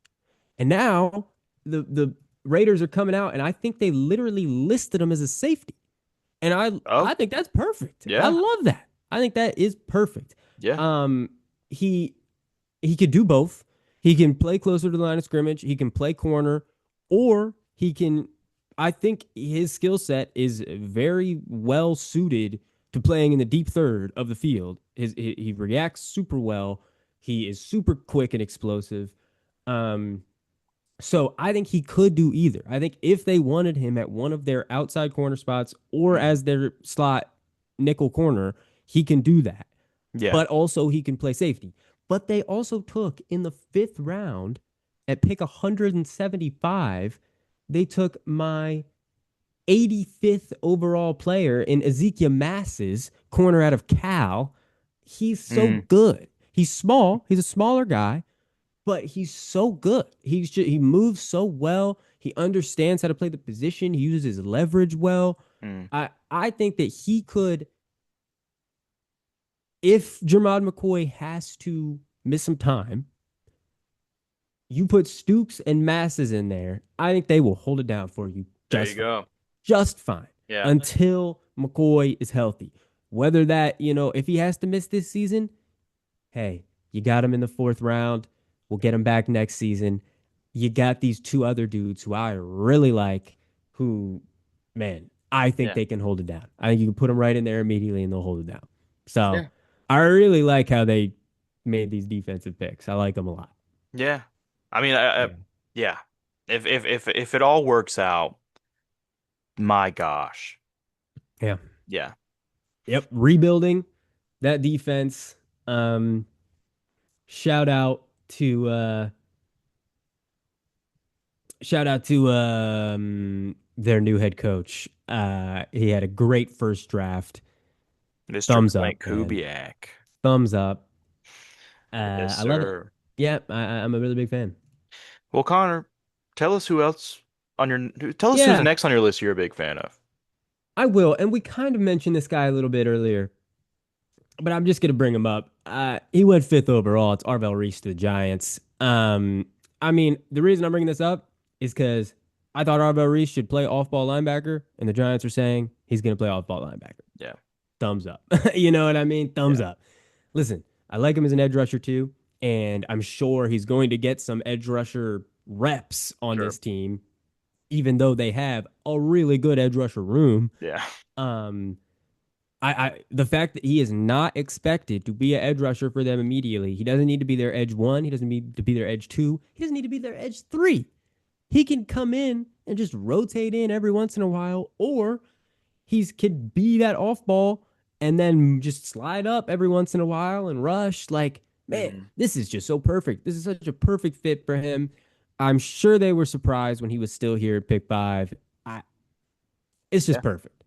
And now the Raiders are coming out and I think they literally listed him as a safety. And I Oh, think that's perfect. I yeah, love that. I think that is perfect. yeah, Um, he he could do both. He can play closer to the line of scrimmage. He can play corner, or he can. I think his skill set is very well suited to playing in the deep third of the field. He reacts super well. He is super quick and explosive. Um, so I think he could do either. I think if they wanted him at one of their outside corner spots or mm, as their slot nickel corner, he can do that. yeah. But also he can play safety. But they also took in the fifth round at pick 175, they took my 85th overall player in Ezekiel Masses, corner out of Cal. He's so Mm, good. He's small. He's a smaller guy, but he's so good. He moves so well. He understands how to play the position. He uses his leverage well. mm, I think that he could, if Jermod McCoy has to miss some time, you put Stooks and Masses in there. I think they will hold it down for you there you just fine. go. Just fine Yeah, until McCoy is healthy. Whether that, if he has to miss this season, hey, you got him in the fourth round. We'll get him back next season. You got these two other dudes who I really like, who, man, I think yeah, they can hold it down. I think you can put them right in there immediately and they'll hold it down. So yeah, I really like how they made these defensive picks. I like them a lot. yeah. I mean, Yeah. yeah. If it all works out, my gosh. Yeah. Yeah. Yep. Rebuilding that defense. Um, shout out to their new head coach. He had a great first draft. Mr. Thumbs Clint up, man. Kubiak. Thumbs up. Yes, I love it. sir. Yeah, I'm a really big fan. Well, Connor, tell us who else on tell us who's Yeah, next on your list you're a big fan of. I will. And we kind of mentioned this guy a little bit earlier, but I'm just gonna bring him up. He went fifth overall. It's Arvell Reese to the Giants. I mean, the reason I'm bringing this up is because I thought Arvell Reese should play off-ball linebacker, and the Giants are saying he's gonna play off-ball linebacker. Yeah. Thumbs up. You know what I mean? Thumbs Yeah. up. Listen, I like him as an edge rusher too. and I'm sure he's going to get some edge rusher reps on Sure. this team, even though they have a really good edge rusher room. Yeah. Um, the fact that he is not expected to be an edge rusher for them immediately. He doesn't need to be their edge one. He doesn't need to be their edge two. He doesn't need to be their edge three. He can come in and just rotate in every once in a while, or he could be that off ball and then just slide up every once in a while and rush. Like, man, Hmm. this is just so perfect. This is such a perfect fit for him. I'm sure they were surprised when he was still here at pick five. I, it's just Yeah. perfect.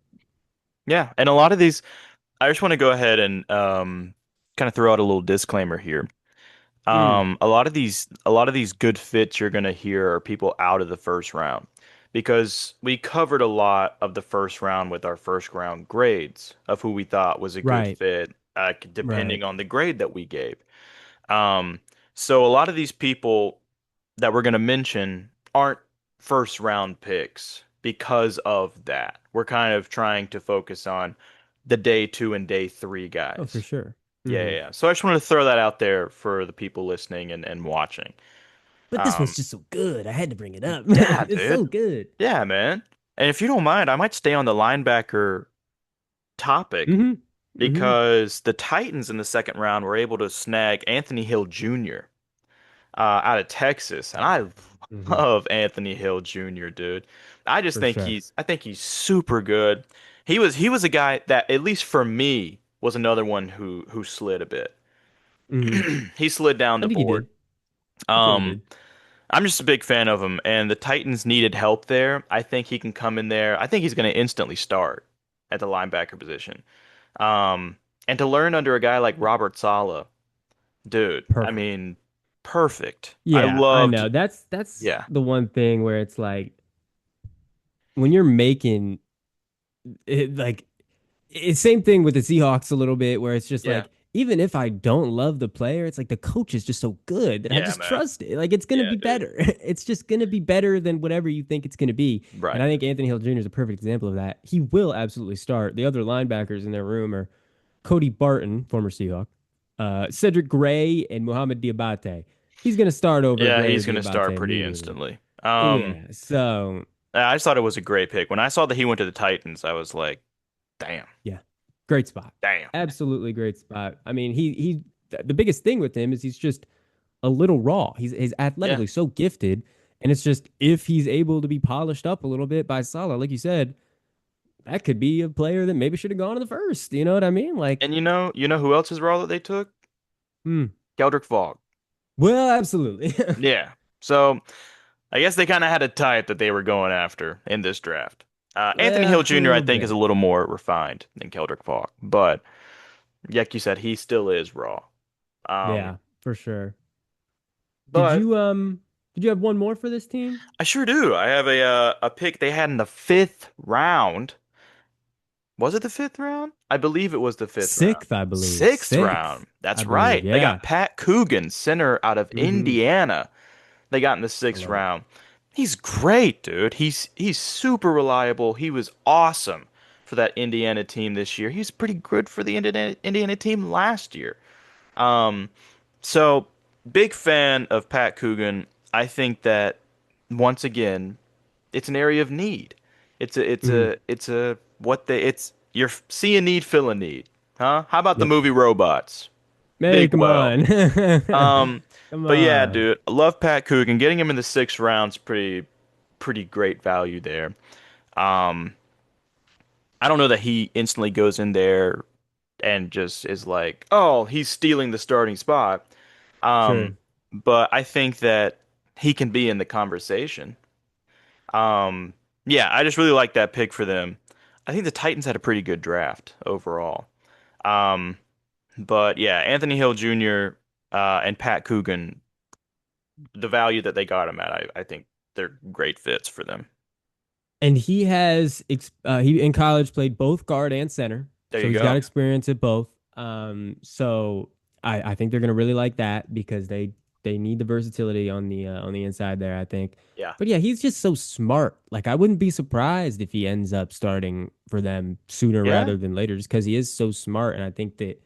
Yeah. And a lot of these, I just want to go ahead and kind of throw out a little disclaimer here. Mm, A lot of these good fits you're gonna hear are people out of the first round because we covered a lot of the first round with our first round grades of who we thought was a good right, fit, right. depending on the grade that we gave. Um, so a lot of these people that we're gonna mention aren't first round picks because of that. We're kind of trying to focus on the day two and day three Oh, for guys. sure. Yeah, yeah, Hmm. yeah. So I just wanted to throw that out there for the people listening and watching. But this one's Um, just so good. I had to bring it up. yeah, It's so dude. good. Yeah, man. And if you don't mind, I might stay on the linebacker topic Hmm. Hmm. because the Titans in the second round were able to snag Anthony Hill Jr. Out of Texas, and I Hmm. love Anthony Hill Jr., dude. For sure. I think he's super good. He was a guy that, at least for me, was another one who slid a bit. Hmm. He slid down I the think he board. did. I think he Um, did. I'm just a big fan of him, and the Titans needed help there. I think he can come in there. I think he's going to instantly start at the linebacker position. Um, and to learn under a guy like Robert Saleh, dude, I Perfect. mean, perfect. I Yeah, I loved, know. That's yeah, the one thing where it's like when you're making it like it's same thing with the Seahawks a little bit where it's just yeah, like even if I don't love the player, it's like the coach is just so good that I yeah, just man. trust it. Like it's gonna Yeah, be dude. better. It's just gonna be better than whatever you think it's gonna be. And Right. I think Anthony Hill Jr. is a perfect example of that. He will absolutely start. The other linebackers in their room are Cody Barton, former Seahawk, Cedric Gray, and Mohamed Diabate. He's gonna start over Yeah, Gray or he's going to start Diabate pretty immediately. instantly. Yeah. So I just thought it was a great pick. When I saw that he went to the Titans, I was like, damn, yeah, great spot. damn. Absolutely great spot. I mean, he the biggest thing with him is he's just a little raw. He's Yeah. athletically so gifted, and it's just if he's able to be polished up a little bit by Salah, like you said, that could be a player that maybe should have gone in the first. You know what I mean? Like, And you know who else is raw that they took? hmm. Keldrick Vaughn. Well, absolutely. Yeah. So I guess they kind of had a type that they were going after in this draft. Anthony Yeah, Hill a Jr., I little think, is a bit. little more refined than Keldrick Vaughn, but like you said, he still is raw. Um, Yeah, for sure. Did but you did you have one more for this team? I sure do. I have a pick they had in the fifth round. Was it the fifth round? I believe it was the fifth round. Sixth, I believe. Sixth Sixth, round. I That's believe. right. They Yeah. got Pat Coogan, center out of Mm-hmm. Indiana. They got in the I sixth love it. round. He's great, dude. He's super reliable. He was awesome for that Indiana team this year. He's pretty good for the Indiana team last year. Um, so big fan of Pat Coogan. I think that once again, it's an area of need. Mm-hmm. It's a what they it's you're see a need, fill a need. Huh? How about the Yep. movie Robots? Hey, Big come well. on. Um, Come but yeah, on. dude, I love Pat Coogan. Getting him in the sixth round's pretty great value there. Um, I don't know that he instantly goes in there and just is like, oh, he's stealing the starting spot. Um, Sure. but I think that he can be in the conversation. Um, yeah, I just really like that pick for them. I think the Titans had a pretty good draft overall. Um, but yeah, Anthony Hill Jr. And Pat Coogan, the value that they got him at, I think they're great fits for them. And he in college played both guard and center, There so you he's got go. experience at both. So I think they're gonna really like that because they need the versatility on the inside there, I think. Yeah. But yeah, he's just so smart. Like I wouldn't be surprised if he ends up starting for them sooner Yeah. rather than later, just because he is so smart. And I think that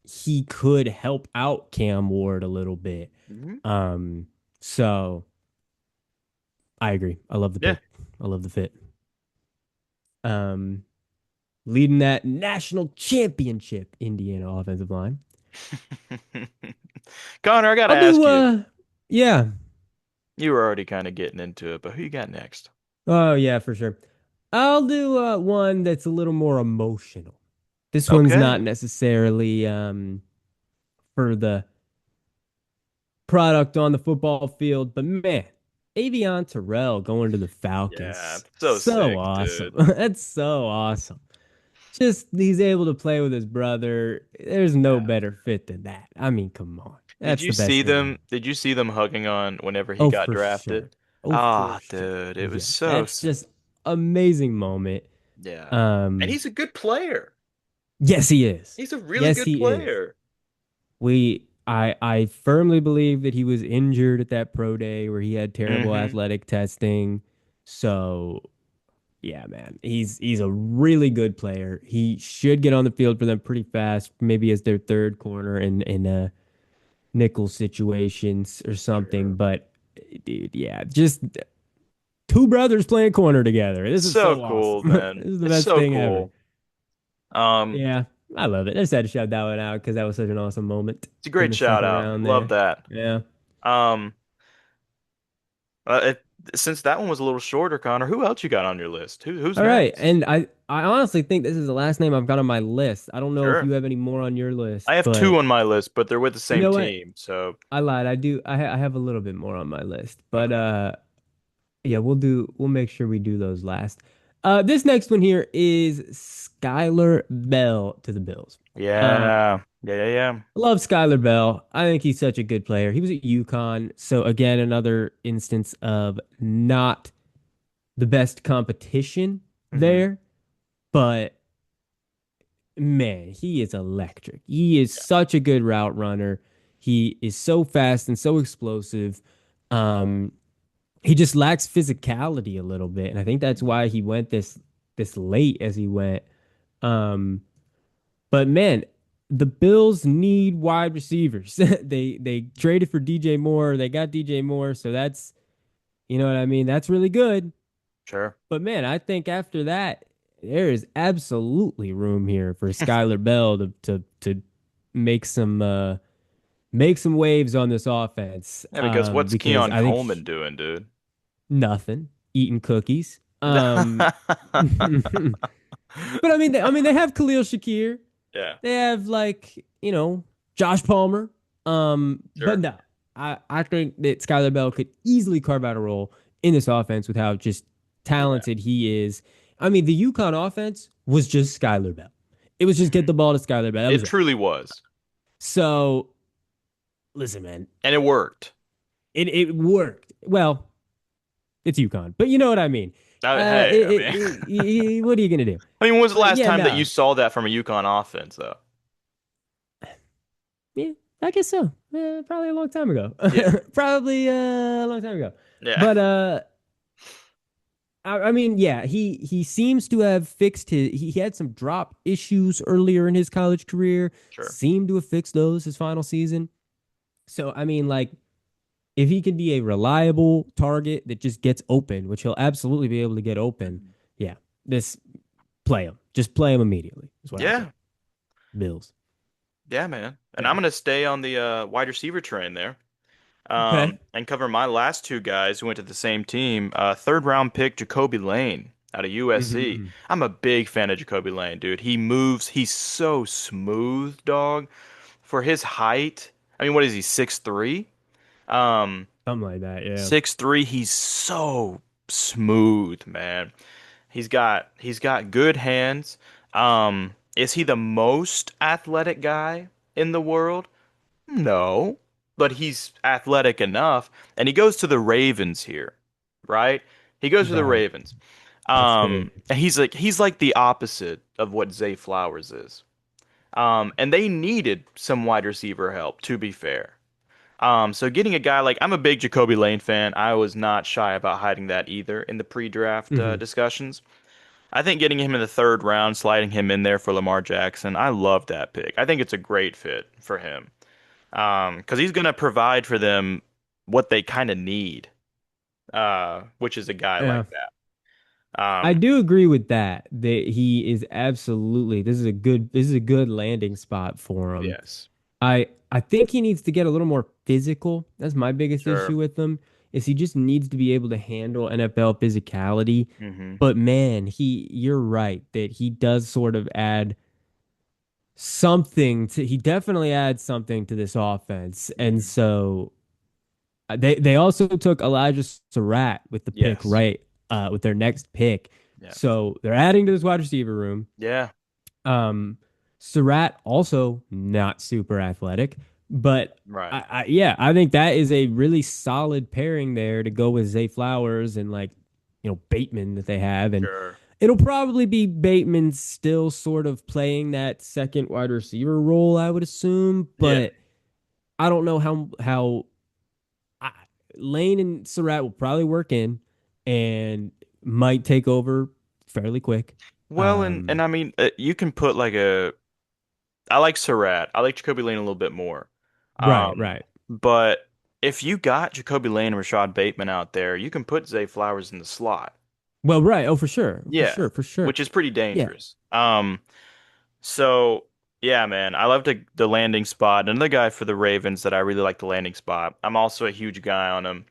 he could help out Cam Ward a little bit. Mhm. Um, so I agree. I love the Yeah. pick. I love the fit. Um, Leading that national championship Indiana offensive line. Connor, I gotta I'll ask do you. yeah. You were already kind of getting into it, but who you got next? Oh yeah, for sure. I'll do one that's a little more emotional. This one's not Okay. necessarily for the product on the football field, but man, Avion Terrell going to the Yeah, Falcons. so So sick, awesome. dude. That's so awesome. Just he's able to play with his brother. There's no Yeah. better fit than that. I mean, come on. Did That's you the see best thing. them? Did you see them hugging on whenever he Oh, got for drafted? sure. Oh, for Ah, sure. dude, it was Yeah. so That's just amazing moment. yeah. And Um, he's a good player. yes, he is. He's a really Yes, good he is. player. I firmly believe that he was injured at that pro day where he had terrible Hmm. athletic testing. So yeah, man, he's a really good player. He should get on the field for them pretty fast, maybe as their third corner in nickel situations or something. True. But dude, yeah, just two brothers playing corner together. This is So so cool, awesome. man. This is the It's best so thing ever. cool. Um, Yeah, I love it. I just had to shout that one out because that was such an awesome moment it's a in great the shout second out. round Love there. that. Yeah. Um, since that one was a little shorter, Connor, who else you got on your list? Who's All right. next? And I honestly think this is the last name I've got on my list. I don't know if Sure. you have any more on your list, I have two but on my list, but they're with the you same know what? team. So, I lied. I do. I have a little bit more on my list, but okay. yeah, we'll make sure we do those last. This next one here is Skylar Bell to the Bills. Uh, Yeah. Yeah, yeah, yeah. love Skylar Bell. I think he's such a good player. He was at UConn, so again, another instance of not the best competition Hmm. there, but man, he is electric. He is such a good route runner. He is so fast and so explosive. Um, he just lacks physicality a little bit, and I think that's why he went this late as he went. Um, but man, the Bills need wide receivers. They traded for DJ Moore. They got DJ Moore, so that's you know what I mean. That's really good. Sure. But man, I think after that, there is absolutely room here for Skylar Bell to make some waves on this offense. Yeah, because what's Because Keon I think Coleman doing, dude? nothing, eating cookies. But I mean they have Khalil Shakir. Yeah, They have like, Josh Palmer. But sure. no, I think that Skylar Bell could easily carve out a role in this offense with how just Yeah. talented he is. I mean, the UConn offense was just Skylar Bell. It was just get Mhm. the ball to Skylar Bell. That was It it. truly was. So listen, man, And it worked. it worked. Well, it's UConn, but you know what I mean. Hey, I mean, What are you gonna do? I mean, when was the But last yeah, time that you no. saw that from a Yukon offense, though? Yeah, I guess so. Probably a long time ago. Yeah, Probably a long time ago. yeah, But I mean, yeah, he seems to have fixed he had some drop issues earlier in his college career. sure. Seemed to have fixed those his final season. So I mean, like, if he can be a reliable target that just gets open, which he'll absolutely be able to get open, Mhm. yeah, this play him. Just play him immediately, is what I say. Yeah, Bills. yeah, man. And I'm Yeah. gonna stay on the wide receiver train there. Okay. And cover my last two guys who went to the same team. Third round pick Jacoby Lane out of USC. Mm-hmm. I'm a big fan of Jacoby Lane, dude. He moves. He's so smooth, dog. For his height, I mean, what is he, 6'3"? Um, Something like that, yeah. 6'3". He's so smooth, man. He's got good hands. Is he the most athletic guy in the world? No, but he's athletic enough, and he goes to the Ravens here, right? He goes to the Right. Ravens. That's big. And he's like the opposite of what Zay Flowers is. And they needed some wide receiver help, to be fair. So getting a guy like I'm a big Jacoby Lane fan. I was not shy about hiding that either in the pre-draft Hmm. discussions. I think getting him in the third round, sliding him in there for Lamar Jackson, I love that pick. I think it's a great fit for him. Because he's gonna provide for them what they kind of need, which is a guy Yeah. like that. I Um, do agree with that. That he is absolutely this is a good landing spot for him. yes, I think he needs to get a little more physical. That's my biggest issue sure. with him is he just needs to be able to handle NFL physicality. Hmm. But man, you're right that he does sort of add he definitely adds something to this offense. And Hmm. so they also took Elijah Surratt with the pick Yes, right with their next pick. yes, So they're adding to this wide receiver room. yeah, Um, Surratt also not super athletic, but right, yeah, I think that is a really solid pairing there to go with Zay Flowers and Bateman that they have, and sure. it'll probably be Bateman still sort of playing that second wide receiver role, I would assume, Yeah. but I don't know how I, Lane and Surratt will probably work in and might take over fairly quick. Well, and Um, I mean, you can put like a. I like Surratt. I like Jacoby Lane a little bit more. right, Um, right. but if you got Jacoby Lane and Rashad Bateman out there, you can put Zay Flowers in the slot. Well, right. Oh, for sure. For Yeah, sure. For sure. which is pretty Yeah. dangerous. So yeah, man, I love the landing spot. Another guy for the Ravens that I really like the landing spot. I'm also a huge guy on him.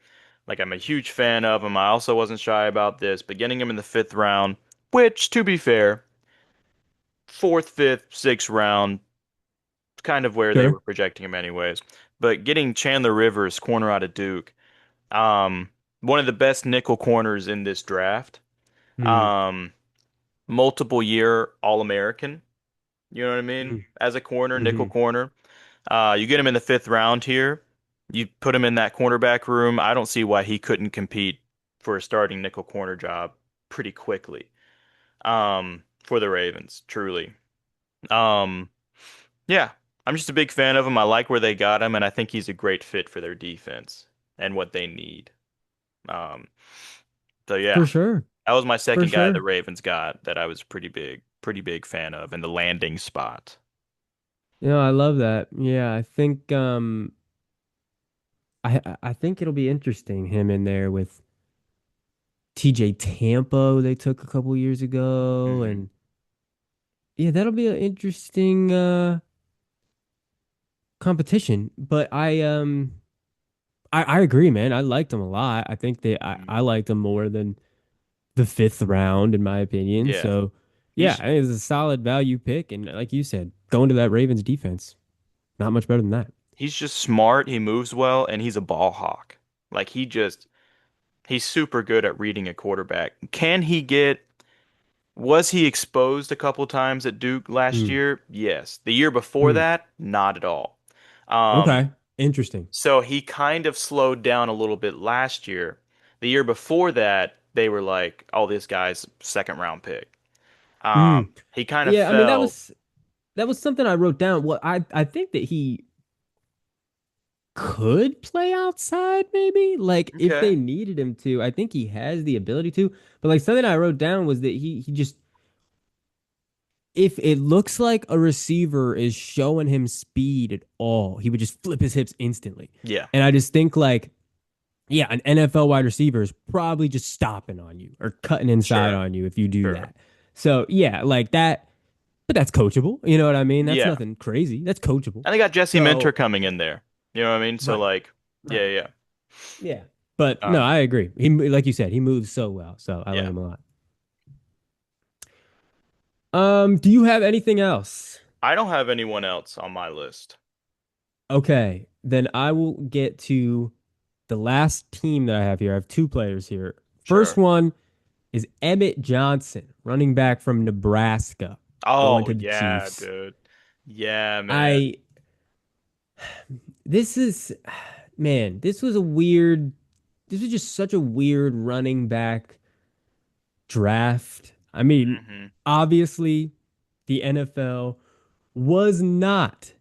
Like I'm a huge fan of him. I also wasn't shy about this, but getting him in the fifth round, which to be fair, fourth, fifth, sixth round, kind of where they Sure. were projecting him anyways. But getting Chandler Rivers, corner out of Duke, um, one of the best nickel corners in this draft. Hmm. Um, multiple year All-American. You know what I mean? Hmm. As a corner, nickel Hmm. corner. You get him in the fifth round here. You put him in that cornerback room. I don't see why he couldn't compete for a starting nickel corner job pretty quickly. For the Ravens, truly. Um, yeah, I'm just a big fan of him. I like where they got him, and I think he's a great fit for their defense and what they need. Um, so yeah, For sure. that was my For second guy the sure. Ravens got that I was pretty big fan of in the landing spot. I love that. Yeah, I think I think it'll be interesting him in there with TJ Tampa they took a couple years ago Hmm. and yeah, that'll be an interesting competition. But I agree, man. I liked him a lot. I think I liked him more than the fifth round, in my opinion. Yeah, So, yeah, he's I think it's a solid value pick. And like you said, going to that Ravens defense, not much better than that. he's just smart, he moves well, and he's a ball hawk. Like he's super good at reading a quarterback. Was he exposed a couple times at Duke last Hmm. year? Yes. The year before Hmm. that, not at all. Um, Okay. Interesting. so he kind of slowed down a little bit last year. The year before that, they were like, "Oh, this guy's second round pick." Hmm. He kind of Yeah, I mean fell. that was something I wrote down. Well, I think that he could play outside, maybe like if they Okay. needed him to. I think he has the ability to. But like something I wrote down was that he just if it looks like a receiver is showing him speed at all, he would just flip his hips instantly. Yeah, And I just think like, yeah, an NFL wide receiver is probably just stopping on you or cutting inside sure, on you if you do sure. that. So yeah, like that, but that's coachable. You know what I mean? That's Yeah. nothing crazy. That's coachable. And they got Jesse Minter So coming in there. You know what I mean? So right, like, right, yeah, yeah. yeah. But no, Um, I agree. Like you said, he moves so well. So I like yeah. him a lot. Do you have anything else? I don't have anyone else on my list. Okay, then I will get to the last team that I have here. I have two players here. First Sure. one is Emmett Johnson, running back from Nebraska, going Oh to the yeah, Chiefs. dude. Yeah, man. I this is man, this was just such a weird running back draft. I mean, Hmm. obviously the NFL was not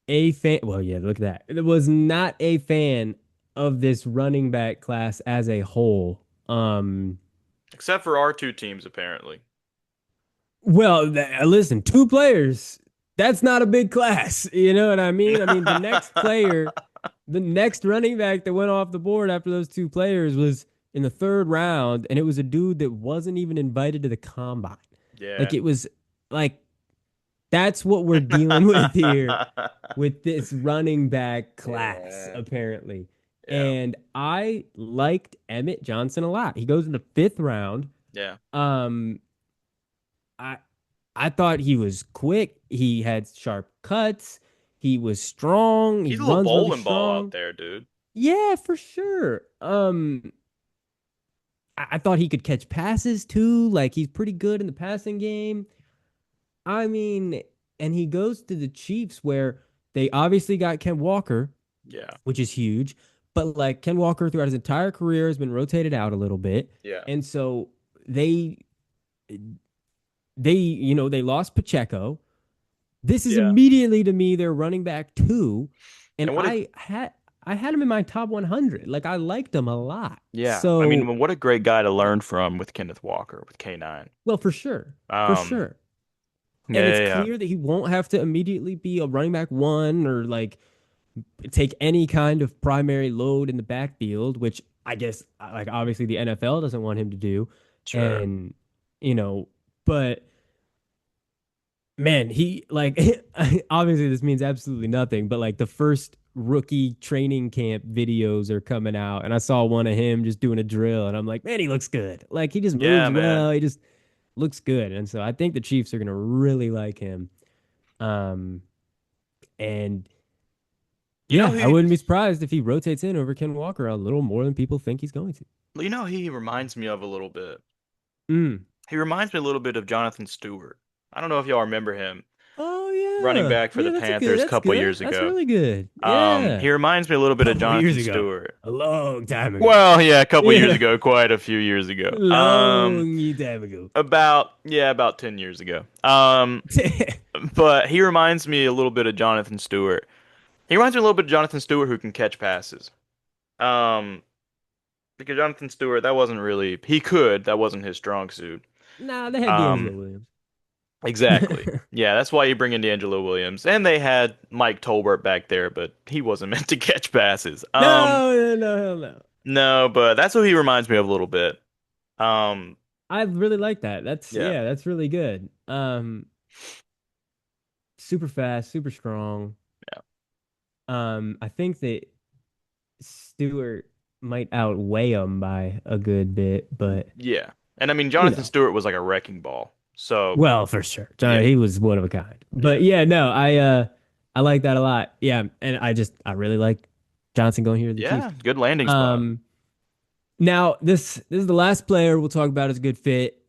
a fan. Well, yeah, look at that. It was not a fan of this running back class as a whole. Except for our two teams, apparently. Well, listen, two players. That's not a big class. You know what I mean? I mean, the next running back that went off the board after those two players was in the third round, and it was a dude that wasn't even invited to the combine. Like Yeah. it was like that's what we're dealing with here with this running back class, Yeah. apparently. Yeah. And I liked Emmett Johnson a lot. He goes in the fifth round. Yeah. Um, I I thought he was quick. He had sharp cuts. He was strong. He He's a little runs really bowling ball out strong. there, dude. Yeah, for sure. I thought he could catch passes too. Like he's pretty good in the passing game. I mean, and he goes to the Chiefs where they obviously got Ken Walker, Yeah. which is huge. But like Ken Walker throughout his entire career has been rotated out a little bit. Yeah. And so they they lost Pacheco. This is Yeah. immediately to me their running back two, and And what a I had him in my top 100. Like I liked him a lot. yeah. I So mean, what a great guy to learn from with Kenneth Walker with K9. well, for Um, sure, yeah, and it's yeah, yeah. clear that he won't have to immediately be a running back one or like take any kind of primary load in the backfield, which I guess like obviously the NFL doesn't want him to do, Sure. and you know, but man, he like obviously this means absolutely nothing, but like the first rookie training camp videos are coming out, and I saw one of him just doing a drill, and I'm like, man, he looks good. Like he just Yeah, moves man. well. He just looks good, and so I think the Chiefs are gonna really like him. Um, and You know yeah, I he wouldn't be surprised if he rotates in over Ken Walker a little more than people think he's going to. you know he reminds me of a little bit. Mm. He reminds me a little bit of Jonathan Stewart. I don't know if y'all remember him, Oh running yeah, back for the yeah, Panthers a that's couple good. years That's ago. really good. Yeah, He reminds me a little a bit of couple years Jonathan ago, Stewart. a long time ago. Well, yeah, a couple years Yeah. ago, quite a few years ago. Long time ago. About 10 years ago. But he reminds me a little bit of Jonathan Stewart. He reminds me a little bit of Jonathan Stewart who can catch passes. Um, because Jonathan Stewart, that wasn't really that wasn't his strong suit. Nah, they had Um, D'Angelo Williams. exactly. Yeah, that's why you bring in D'Angelo Williams. And they had Mike Tolbert back there, but he wasn't meant to catch passes. No, no, no, hell no. No, but that's what he reminds me of a little bit. Um, I really like that. That's yeah. yeah, that's really good. Super fast, super strong. Yeah. I think that Stewart might outweigh him by a good bit, but Yeah. And I mean, you Jonathan know, Stewart was like a wrecking ball. So, well, for sure. yeah. He was one of a kind. Yeah. But yeah, no, I like that a lot. Yeah, and I really like Johnson going here to the Chiefs. Yeah, good landing spot. Um, now this is the last player we'll talk about as a good fit,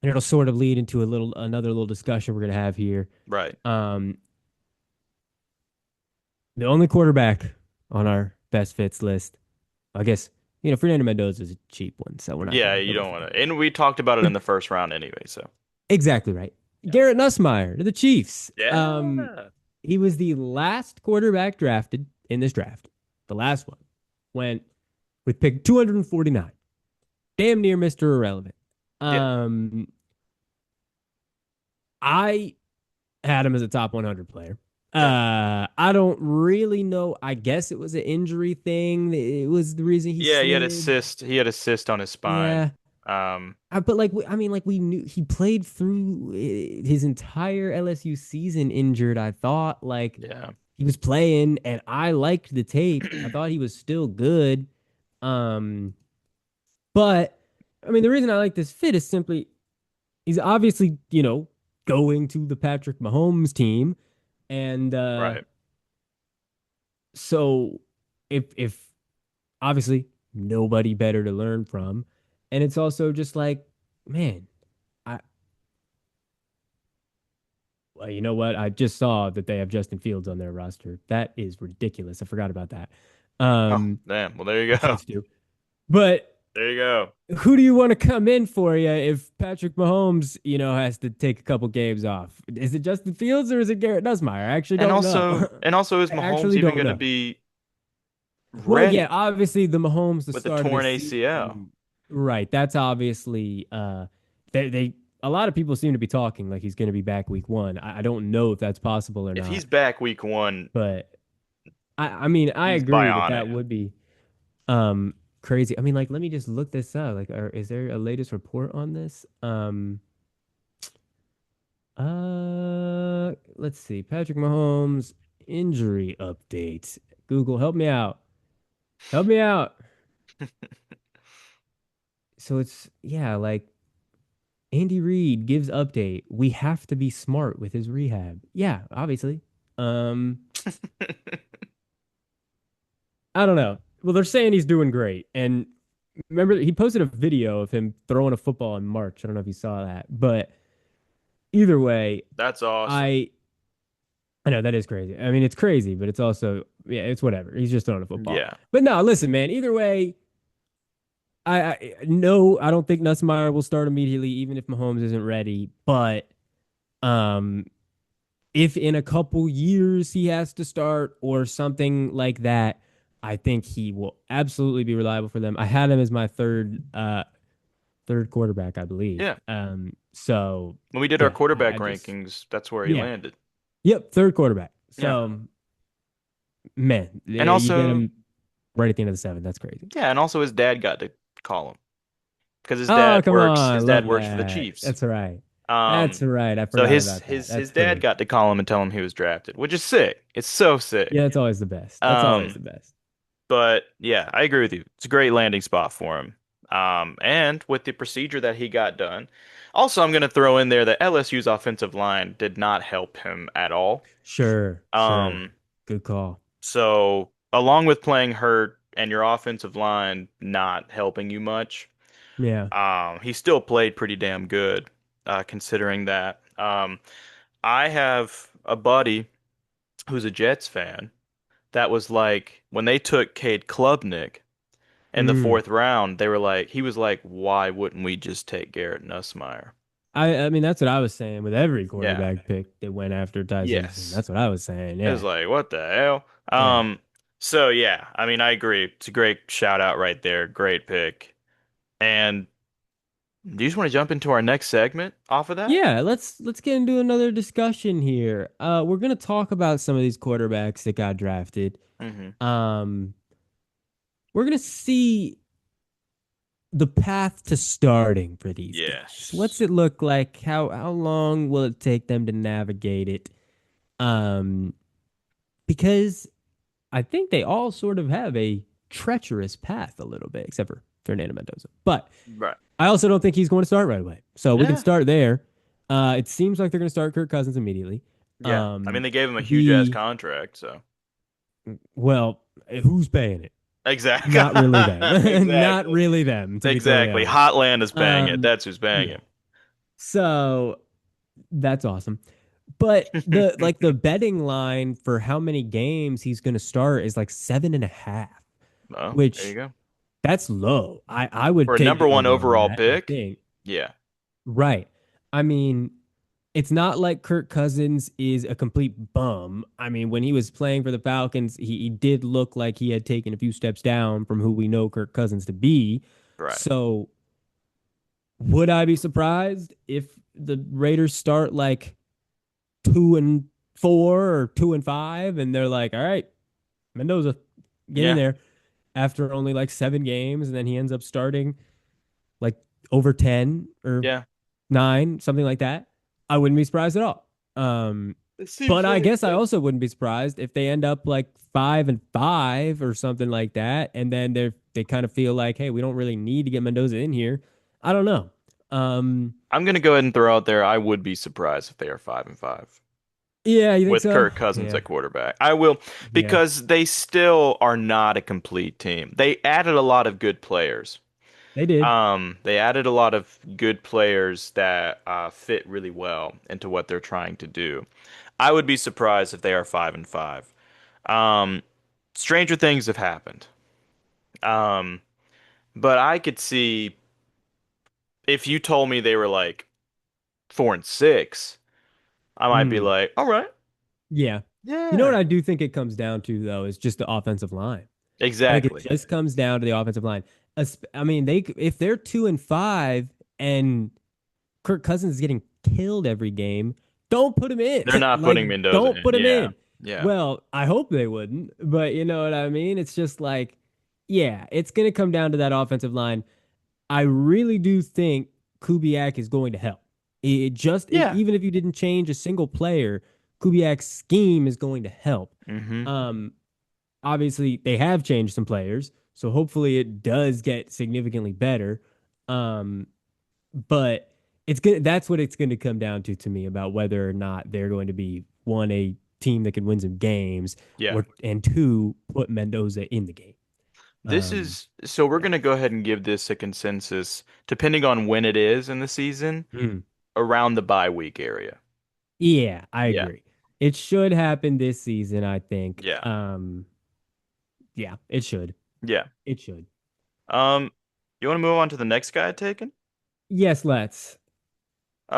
and it'll sort of lead into another little discussion we're gonna have here. Right. Um, the only quarterback on our best fits list, I guess, Fernando Mendoza is a cheap one, so we're not Yeah, gonna you go don't for want him. to. And we talked about it But in the first round anyway, so. exactly right. Yeah. Garrett Nussmeier to the Chiefs. Yeah. He was the last quarterback drafted in this draft. The last one went with pick 249. Damn near Mr. Irrelevant. Yeah. Um, I had him as a top 100 player. Yeah. I don't really know. I guess it was an injury thing. It was the reason he Yeah, slid. he had a cyst on his spine. Yeah. Um, But like, I mean, like we knew he played through his entire LSU season injured. I thought like yeah. he was playing, and I liked the tape. I thought he was still good. Um, but I mean, the reason I like this fit is simply he's obviously going to the Patrick Mahomes team, and Right. so if obviously nobody better to learn from, and it's also just like, man, I well, you know what? I just saw that they have Justin Fields on their roster. That is ridiculous. I forgot about that. Oh, Um, damn. Well, there you the go. Chiefs do, but There you go. who do you want to come in for you if Patrick Mahomes, has to take a couple games off? Is it Justin Fields or is it Garrett Nussmeier? I actually don't know. And also, is I Mahomes actually even don't going to know. be Well, yeah, ready obviously the Mahomes, the with a start of torn this ACL? season, right? That's obviously they a lot of people seem to be talking like he's going to be back week one. I don't know if that's possible or If not, he's back week one, but I mean, I he's agree that that bionic. would be um crazy. I mean, like, let me just look this up. Like, is there a latest report on this? Let's see. Patrick Mahomes injury update. Google, help me out. Help me out. So it's yeah, like Andy Reid gives update. We have to be smart with his rehab. Yeah, obviously. Um, I don't know. Well, they're saying he's doing great. And remember, he posted a video of him throwing a football in March. I don't know if you saw that, but either way, That's awesome. I I know that is crazy. I mean, it's crazy, but it's also yeah, it's whatever. He's just throwing a football. Yeah. But no, listen, man. Either way, I no, I don't think Nussmeier will start immediately, even if Mahomes isn't ready. But um, if in a couple years he has to start or something like that, I think he will absolutely be reliable for them. I had him as my third quarterback, I believe. Yeah. So When we did our yeah, quarterback I just rankings, that's where he yeah, landed. yep, third quarterback. Yeah. So man, And you get also, him right at the end of the seventh. That's crazy. yeah, and also his dad got to call him because Oh, come his on, dad love works for the that. Chiefs. That's right. That's Um, right. I so forgot about that. his That's dad true. got to call him and tell him he was drafted, which is sick. It's so Yeah, sick. that's always the best. That's always Um, the best. but yeah, I agree with you. It's a great landing spot for him. And with the procedure that he got done. Also, I'm going to throw in there that LSU's offensive line did not help him at all. Sure, sure. Um, Good call. so along with playing hurt and your offensive line not helping you much, Yeah. he still played pretty damn good, considering that. I have a buddy who's a Jets fan that was like, when they took Cade Klubnik in the Mm. fourth round, they were like, he was like, why wouldn't we just take Garrett Nussmeier? I mean that's what I was saying with every Yeah. quarterback pick that went after Ty Simpson. Yes. That's what I was saying. It was Yeah. like, what the hell? Yeah. So yeah, I mean, I agree. It's a great shout out right there. Great pick. And do you just want to jump into our next segment off of that? Yeah, let's get into another discussion here. We're gonna talk about some of these quarterbacks that got drafted. Hmm. Um, we're gonna see the path to starting for these guys. What's Yes. it look like? How long will it take them to navigate it? Um, because I think they all sort of have a treacherous path a little bit, except for Fernando Mendoza. But Right. I also don't think he's going to start right away. So we can Yeah. start there. It seems like they're going to start Kirk Cousins immediately. Yeah. I mean, they gave him a huge ass The contract, so. well, who's paying it? Exactly. Not really them. Not Exactly. really them, to be totally Exactly. honest. Hotland is paying it. Um, That's who's paying yeah. So that's awesome. But the it. betting line for how many games he's going to start is like 7.5, Well, there you which go. that's low. I would For a take number the one over on overall that, I pick, think. yeah. Right. I mean, it's not like Kirk Cousins is a complete bum. I mean, when he was playing for the Falcons, he did look like he had taken a few steps down from who we know Kirk Cousins to be. Right. So, would I be surprised if the Raiders start like 2-4 or 2-5 and they're like, all right, Mendoza, get in Yeah. there after only like 7 games, and then he ends up starting like over 10 or Yeah. 9, something like that. I wouldn't be surprised at all. Um, It seems but I like guess I also wouldn't be surprised if they end up like 5-5 or something like that, and then they kind of feel like, hey, we don't really need to get Mendoza in here. I don't know. Um, I'm gonna go ahead and throw out there. I would be surprised if they are 5-5 yeah, you think with so? Kirk Cousins Yeah, at quarterback. I will yeah, because they still are not a complete team. They added a lot of good players. they did. They added a lot of good players that fit really well into what they're trying to do. I would be surprised if they are 5-5. Um, stranger things have happened. Um, but I could see if you told me they were like 4-6, I might be Mm, like, all right, yeah. You know what yeah, I do think it comes down to though is just the offensive line. I think it exactly. just comes down to the offensive line. I mean, they if they're 2-5 and Kirk Cousins is getting killed every game. Don't put him in. They're not Like, putting Mendoza don't in. put him Yeah. in. Yeah. Well, I hope they wouldn't, but you know what I mean? It's just like, yeah, it's going to come down to that offensive line. I really do think Kubiak is going to help. Yeah. Even if you didn't change a single player, Kubiak's scheme is going to help. Mm-hmm. Um, Obviously they have changed some players, so hopefully it does get significantly better. Um, but it's good. That's what it's going to come down to me about whether or not they're going to be one a team that can win some games, Yeah. or and two put Mendoza in the game. This Um, is so we're yeah, gonna go ahead and give this a consensus, depending on when it is in the season, Mm. around the bye week area. Yeah, I Yeah. agree. It should happen this season, I think. Yeah. Yeah, it should. Yeah. It should. Um, you want to move on to the next guy taken? Yes, let's.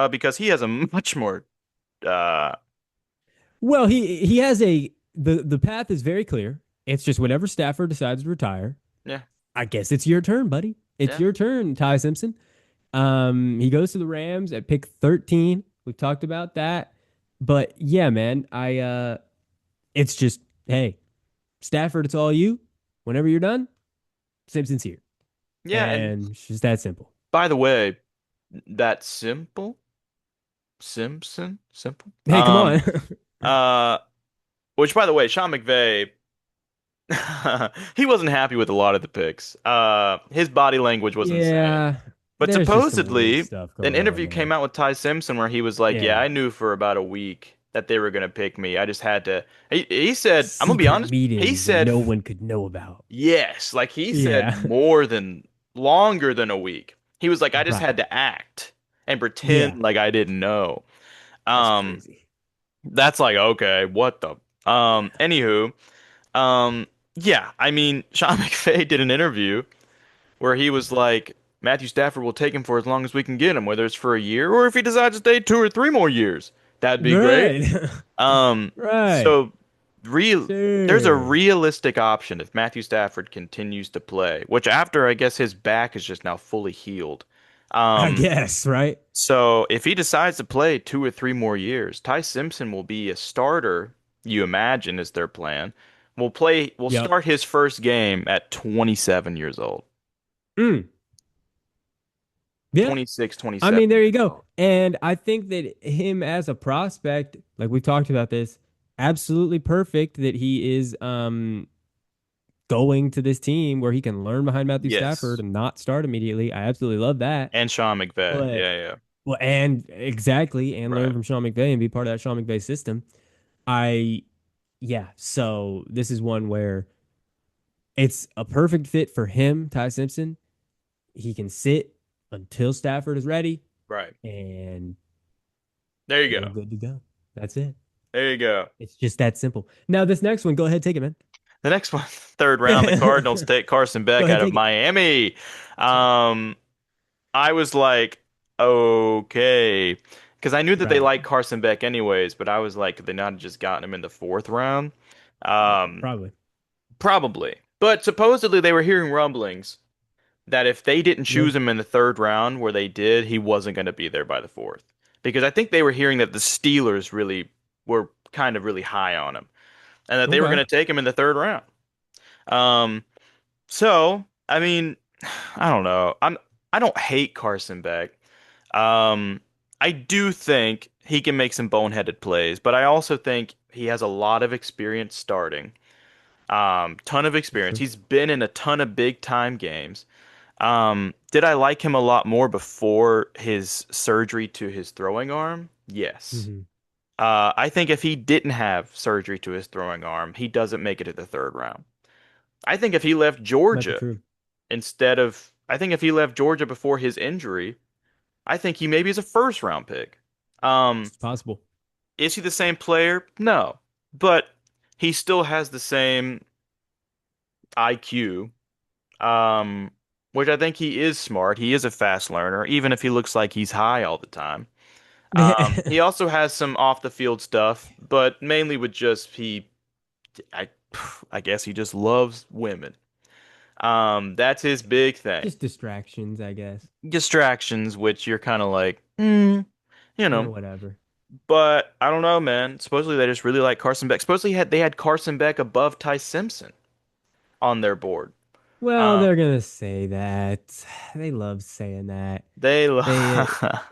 Because he has a much more uh Well, he has the path is very clear. It's just whenever Stafford decides to retire, yeah, I guess it's your turn, buddy. It's yeah. your turn, Ty Simpson. He goes to the Rams at pick 13. We've talked about that. But yeah, man, it's just, hey, Stafford, it's all you. Whenever you're done, Simpson's here. Yeah, and And it's just that simple. by the way, that simple. Hey, come on. Uh which by the way, Sean McVay he wasn't happy with a lot of the picks. His body language was insane. Yeah, But there's just some weird supposedly, stuff an going on interview came there. out with Ty Simpson where he was like, "Yeah, Yeah. I knew for about a week that they were gonna pick me. I just had to." He said, "I'm gonna be Secret honest." He meetings that said, no one could know about. "Yes," like he said Yeah. more than longer than a week. He was like, "I just had Right. to act and Yeah. pretend like I didn't know." That's Um, crazy. that's like okay, what the Anywho, yeah, I mean, Sean McVay did an interview where he was like, Matthew Stafford will take him for as long as we can get him, whether it's for a year or if he decides to stay 2 or 3 more years. That'd be great. Right. Um, Right. so real there's a Sure. realistic option if Matthew Stafford continues to play, which after I guess his back is just now fully healed. I Um, guess, right? so if he decides to play 2 or 3 more years, Ty Simpson will be a starter, you imagine is their plan. Will Yep. start his first game at 27 years old. Mm. Yeah. 26, I 27 mean, there you years go. old. And I think that him as a prospect, like we talked about this, absolutely perfect that he is going to this team where he can learn behind Matthew Stafford Yes. and not start immediately. I absolutely love that. And Sean McVay. But Yeah, yeah. well, and exactly, and learn Right. from Sean McVay and be part of that Sean McVay system. I Yeah, so this is one where it's a perfect fit for him, Ty Simpson. He can sit until Stafford is ready, Right. and There you we're go. good to go. That's it. There you go. It's just that simple. Now, this next one, go ahead, take it, man. The next one, third round, the Cardinals take Carson Go Beck ahead, out of take it. Miami. Um, I was like, okay. Because I knew that they Right. liked Carson Beck anyways, but I was like, could they not have just gotten him in the fourth round? Um, Probably. Probably. But supposedly they were hearing rumblings that if they didn't Yeah. choose him in the third round where they did, he wasn't going to be there by the fourth. Because I think they were hearing that the Steelers really were kind of really high on him and that they were going Okay. to take him in the third round. Um, so, I mean, I don't know. I don't hate Carson Beck. Um, I do think he can make some boneheaded plays, but I also think he has a lot of experience starting. Ton of That's experience. true. He's been in a ton of big time games. Did I like him a lot more before his surgery to his throwing arm? Yes. Hmm. I think if he didn't have surgery to his throwing arm, he doesn't make it to the third round. I think if he left Might be Georgia true. I think if he left Georgia before his injury, I think he maybe is a first round pick. Um, It's possible. is he the same player? No, but he still has the same IQ. Which I think he is smart. He is a fast learner, even if he looks like he's high all the time. He also has some off the field stuff, but mainly with just I, I guess he just loves women. That's his big thing. Just distractions, I guess. Distractions, which you're kind of like. mm, you know, Whatever. but I don't know, man. Supposedly they just really like Carson Beck. Supposedly they had Carson Beck above Ty Simpson on their board. Well, Um, they're gonna say that. They love saying that. they,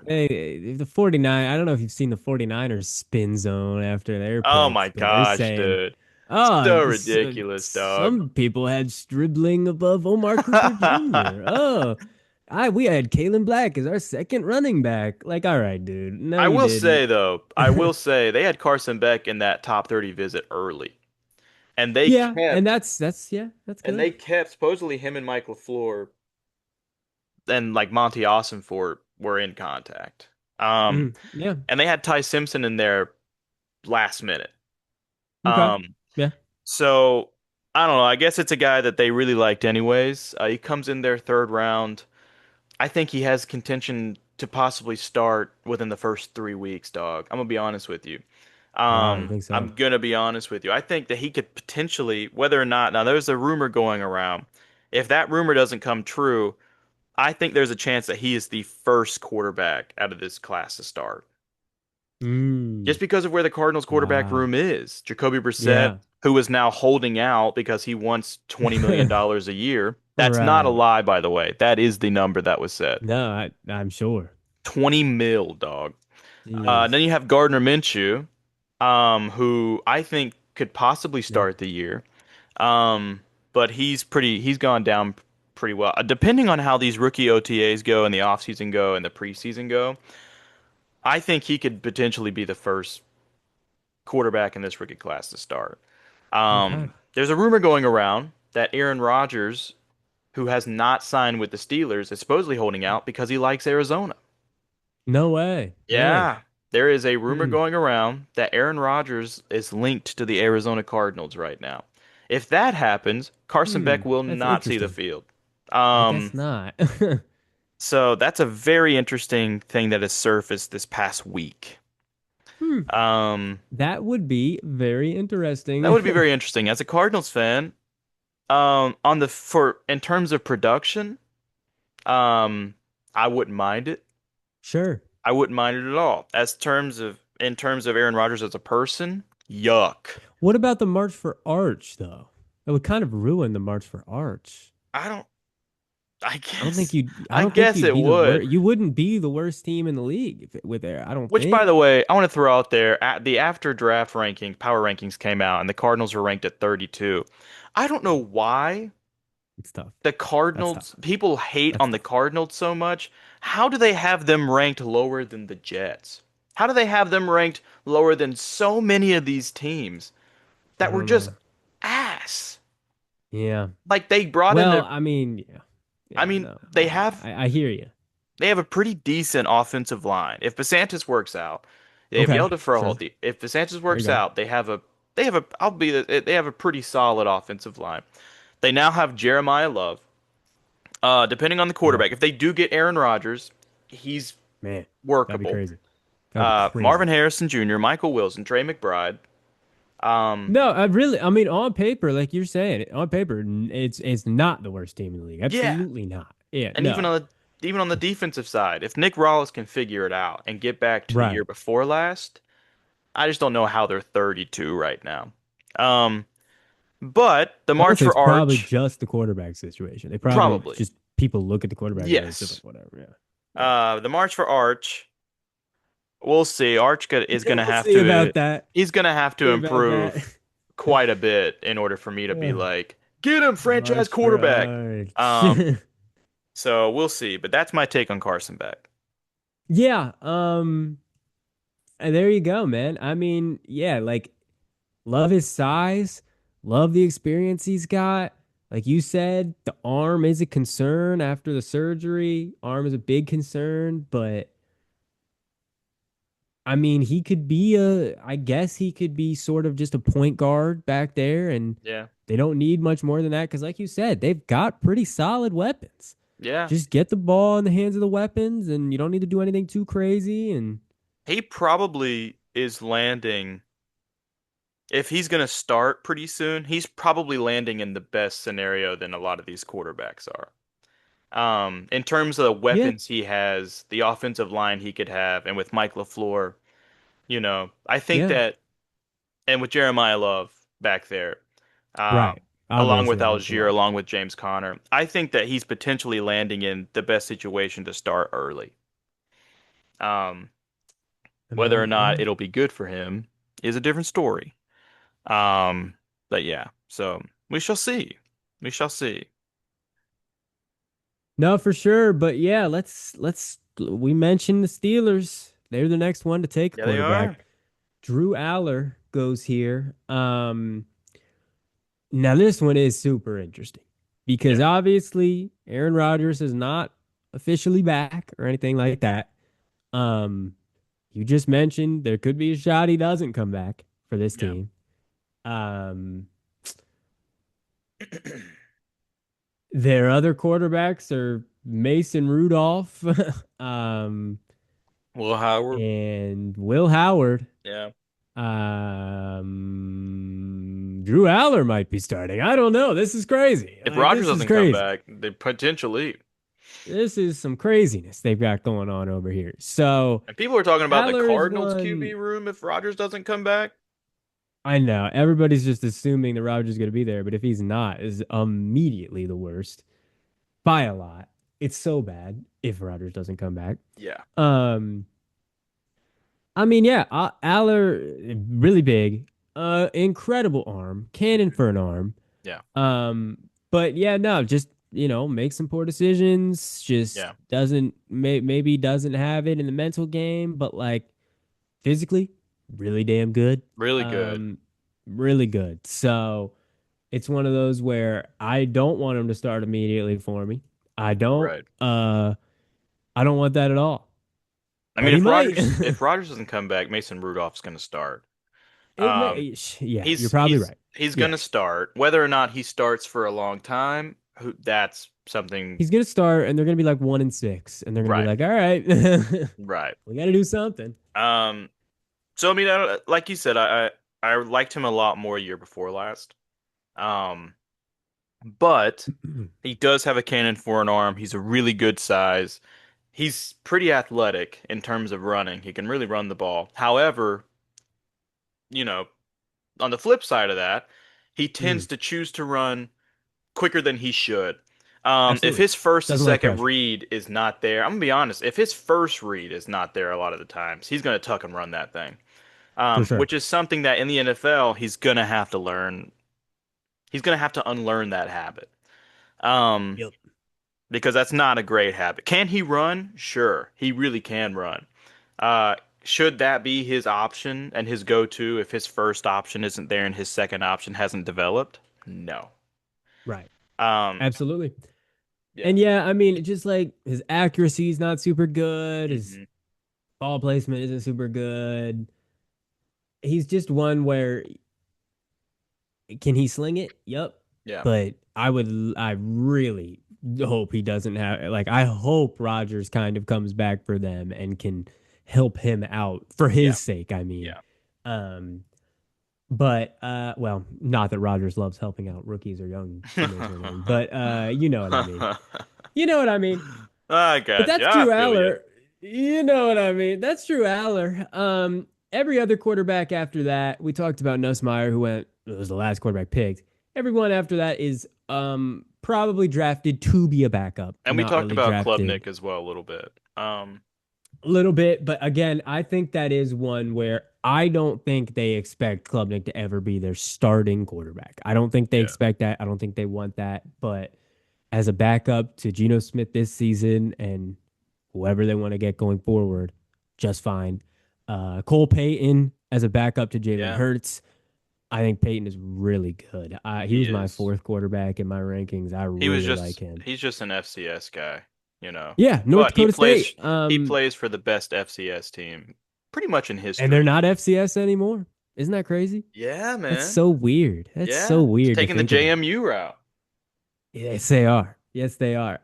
They, the 49, I don't know if you've seen the 49ers spin zone after their oh picks, my but they're gosh, saying, dude, oh, so ridiculous, dog. some people had Stribling above Omar Cooper Jr. Oh, we had Kalen Black as our second running back. Like, all right, dude. No, I you will didn't. say though, I will say they had Carson Beck in that top 30 visit early, and they Yeah, and kept yeah, that's and good. they kept supposedly him and Mike LaFleur and like Monty Ossenfort were in contact. Um, Yeah. and they had Ty Simpson in there last minute. Okay. Um, Yeah. so I don't know. I guess it's a guy that they really liked anyways. He comes in their third round. I think he has contention to possibly start within the first 3 weeks, dog. I'm gonna be honest with you. Wow, you think I'm so? gonna be honest with you. I think that he could potentially, whether or not, now there's a rumor going around. If that rumor doesn't come true, I think there's a chance that he is the first quarterback out of this class to start. Mm. Just because of where the Cardinals quarterback Wow. room is. Jacoby Brissett, Yeah. who is now holding out because he wants $20 million a year. That's not a Right. lie, by the way. That is the number that was said. No, I'm sure. 20 mil, dog. Then Jeez. you have Gardner Minshew, who I think could possibly Yeah. start the year. Um, but he's gone down pretty well. Depending on how these rookie OTAs go and the offseason go and the preseason go, I think he could potentially be the first quarterback in this rookie class to start. Okay. There's a rumor going around that Aaron Rodgers, who has not signed with the Steelers, is supposedly holding out because he likes Arizona. No way. Really? Yeah, there is a rumor Hmm. going around that Aaron Rodgers is linked to the Arizona Cardinals right now. If that happens, Carson Hmm. Beck will That's not see the interesting. field. I guess Um, not. so that's a very interesting thing that has surfaced this past week. Hmm. Um, That would be very that interesting. would be very interesting. As a Cardinals fan, on the for in terms of production, um, I wouldn't mind it. Sure. I wouldn't mind it at all. As terms of in terms of Aaron Rodgers as a person, yuck. What about the March for Arch, though? That would kind of ruin the March for Arch. I don't. I I don't think guess. you'd. I I don't think guess you'd it be the would. worst. You wouldn't be the worst team in the league if with there. I don't Which, by think. the way, I want to throw out there at the after draft ranking, power rankings came out, and the Cardinals were ranked at 32. I don't know why It's tough. the That's tough. Cardinals people hate That's on the tough. Cardinals so much. How do they have them ranked lower than the Jets? How do they have them ranked lower than so many of these teams I that were don't just know. ass? Yeah. Like they brought in Well, a. I mean, yeah. I Yeah, mean, no. I hear you. they have a pretty decent offensive line. If Basantis works out, they have Okay. Yelda Sure. Froholdt. If Basantis There you works go. out, they have a pretty solid offensive line. They now have Jeremiah Love. Depending on the Okay. quarterback, if they do get Aaron Rodgers, he's Man, that'd be workable. crazy. That'd be crazy. Marvin Harrison Jr., Michael Wilson, Trey McBride. Um, No, I mean, on paper, like you're saying, on paper, it's not the worst team in the league. yeah, Absolutely not. Yeah, and no. even on the defensive side, if Nick Rallis can figure it out and get back to the year Right. before last, I just don't know how they're 32 right now. Um, but the I would March say for it's probably Arch, just the quarterback situation. They probably probably. just people look at the quarterback and it's just Yes. like whatever. Yeah. Yeah. The March for Arch, we'll see. Is Yeah, gonna we'll have see to about that. he's gonna have to See about that. improve quite a bit in order for me to be Ugh. like, get him, franchise March for quarterback. Arch. Um, so we'll see. But that's my take on Carson Beck. Yeah. And there you go, man. I mean, yeah, like love his size, love the experience he's got. Like you said, the arm is a concern after the surgery. Arm is a big concern, but I mean, I guess he could be sort of just a point guard back there, and Yeah. they don't need much more than that because, like you said, they've got pretty solid weapons. Yeah. Just get the ball in the hands of the weapons, and you don't need to do anything too crazy. And He probably is landing. If he's going to start pretty soon, he's probably landing in the best scenario than a lot of these quarterbacks are. In terms of the Yeah, weapons he has, the offensive line he could have, and with Mike LaFleur, I think yeah, that, and with Jeremiah Love back there, right. um, I along really with see that as Algier, well. along with James Conner, I think that he's potentially landing in the best situation to start early. Um, I Whether or mean, not yeah. it'll be good for him is a different story. Um, but yeah, so we shall see. We shall see. No, for sure. But yeah, we mentioned the Steelers. They're the next one to take a Yeah, they are. quarterback. Drew Aller goes here. Now this one is super interesting because Yeah. obviously Aaron Rodgers is not officially back or anything like that. Um, you just mentioned there could be a shot he doesn't come back for this Yeah. team. Um, their other quarterbacks are Mason Rudolph, um, Will Howard. and Will Howard. Yeah. Drew Aller might be starting. I don't know. This is crazy. If Like Rodgers this is doesn't come crazy. back, they potentially. This is some craziness they've got going on over here. So And people are talking about the Aller is Cardinals one. QB room if Rodgers doesn't come back. I know everybody's just assuming that Rodgers is going to be there, but if he's not, is immediately the worst by a lot. It's so bad if Rodgers doesn't come back. Yeah. Um, I mean, yeah, Aller really big, incredible arm, cannon Mhm. for an arm. Yeah. Um, but yeah, no, just makes some poor decisions. Just Yeah. maybe doesn't have it in the mental game, but like physically, really damn good. Really good. Um, really good. So it's one of those where I don't want him to start immediately for me. I don't. Right. I don't want that at all. I But mean, he might. If Rodgers doesn't come back, Mason Rudolph's going to start. It Um, may. Yeah, you're probably right. he's going Yeah, to start. Whether or not he starts for a long time, that's something. he's gonna start, and they're gonna be like 1-6, and they're gonna be Right. like, all right, Right. we got to do something. Um, so I mean, like you said, I liked him a lot more year before last. Um, but he does have a cannon for an arm. He's a really good size. He's pretty athletic in terms of running. He can really run the ball. However, you know, on the flip side of that, he tends Mm, to choose to run quicker than he should. If absolutely. his first and Doesn't like second pressure read is not there, I'm gonna be honest. If his first read is not there, a lot of the times he's gonna tuck and run that thing. for sure. Which is something that in the NFL he's gonna have to learn. He's gonna have to unlearn that habit. Um, Yep. because that's not a great habit. Can he run? Sure, he really can run. Should that be his option and his go-to if his first option isn't there and his second option hasn't developed? No. Right. Um, Absolutely. yeah. And yeah, I mean, just like his accuracy is not super good, his Hmm. ball placement isn't super good. He's just one where can he sling it? Yep. Yeah. But I really hope he doesn't have, like, I hope Rogers kind of comes back for them and can help him out for Yeah. his sake, I mean. Yeah. Um, but well, not that Rogers loves helping out rookies or young teammates or anything, but you know what I mean. You know what I mean. I But got you. that's I Drew feel you. Aller. You know what I mean. That's Drew Aller. Every other quarterback after that, we talked about Nussmeier, who went it was the last quarterback picked. Everyone after that is probably drafted to be a backup, And we not talked really about drafted Klubnik as well a little bit. a little bit. But again, I think that is one where I don't think they expect Klubnik to ever be their starting quarterback. I don't think they Yeah. expect that. I don't think they want that. But as a backup to Geno Smith this season and whoever they want to get going forward, just fine. Cole Payton as a backup to Jalen Yeah. Hurts. I think Payton is really good. He He was my is. fourth quarterback in my rankings. I really like him. He's just an FCS guy. Yeah, North But Dakota State. he plays for the best FCS team pretty much in And they're history. not FCS anymore. Isn't that crazy? Yeah, That's man. so weird. That's so Yeah. He's weird to taking the think about. JMU route. Yes, they are. Yes, they are.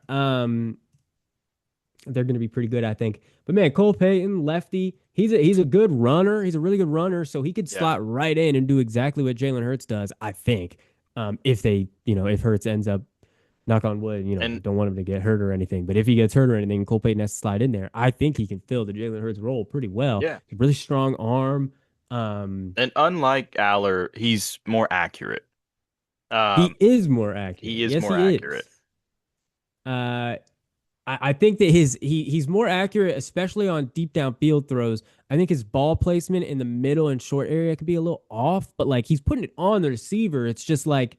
They're going to be pretty good, I think. But man, Cole Payton, lefty, he's a good runner. He's a really good runner, so he could Yeah. slot right in and do exactly what Jalen Hurts does. I think, if they, if Hurts ends up knock on wood, we And don't want him to get hurt or anything. But if he gets hurt or anything, Cole Payton has to slide in there. I think he can fill the Jalen Hurts role pretty well. yeah. He's a really strong arm. Um, And unlike Aller, he's more accurate. he Um, is more accurate. he is Yes, more he accurate. is. Uh, I think that he's more accurate, especially on deep downfield throws. I think his ball placement in the middle and short area could be a little off, but like he's putting it on the receiver. It's just like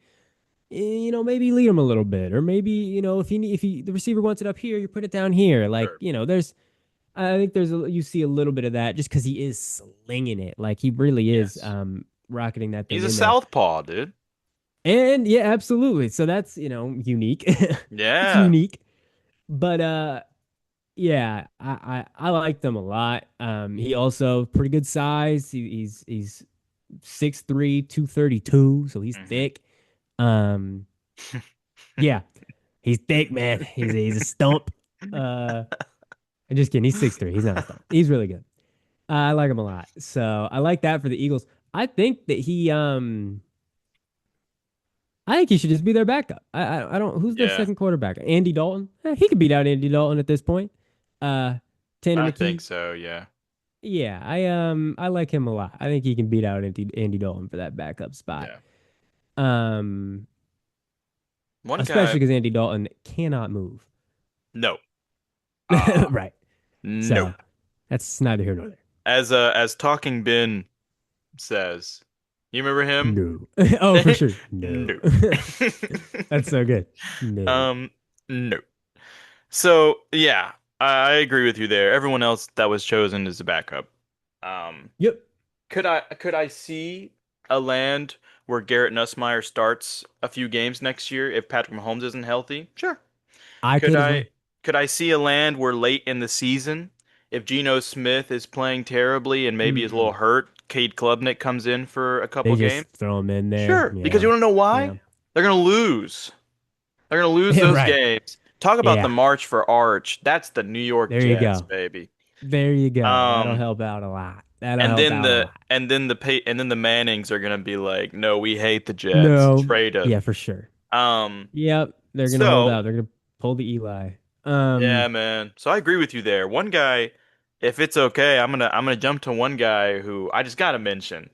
maybe lead him a little bit, or maybe if the receiver wants it up here, you put it down here. Like Sure. there's I think you see a little bit of that just because he is slinging it, like he really is Yes. rocketing that thing He's a in there. southpaw, dude. And yeah, absolutely. So that's unique. It's Yeah. unique, but yeah, I like them a lot. He also pretty good size. He's 6'3", 232, so he's Hmm. thick. Um, yeah, he's thick, man. He's a stump. Uh, I'm just kidding. He's 6'3". He's not a stump. He's really good. I like him a lot. So I like that for the Eagles. I think that I think he should just be their backup. I don't. Who's their Yeah, second quarterback? Andy Dalton. He could beat out Andy Dalton at this point. Uh, Tanner I think McKee. so. Yeah. Yeah, I like him a lot. I think he can beat out Andy Dalton for that backup spot. Yeah. Um, One Especially guy, because Andy Dalton cannot move. no. Uh, Right. no. So that's neither here nor there. As Talking Ben says, you remember him? No. Oh, for sure. No. No. That's so good. No. Um, no. So yeah, I agree with you there. Everyone else that was chosen is a backup. Um, Yep. could I see a land where Garrett Nussmeier starts a few games next year if Patrick Mahomes isn't healthy? Sure. I Could could as I well. could I see a land where late in the season, if Geno Smith is playing terribly and maybe is a little Mm. hurt, Cade Klubnik comes in for a couple They games? just throw him in there. Sure, because Yeah. you want to know why? Yeah. They're gonna lose. They're gonna lose Yeah, those right. games. Talk about the Yeah. March for Arch. That's the New York There you Jets, go. baby. There you go. That'll Um, help out a lot. That'll and help then out a the lot. and then the pay and then the Mannings are gonna be like, no, we hate the Jets. No. Trade us. Yeah, for sure. Um, Yep. They're gonna hold so out. They're gonna pull the Eli. yeah, man. So I agree with you there. One guy, if it's okay, I'm gonna jump to one guy who I just gotta mention.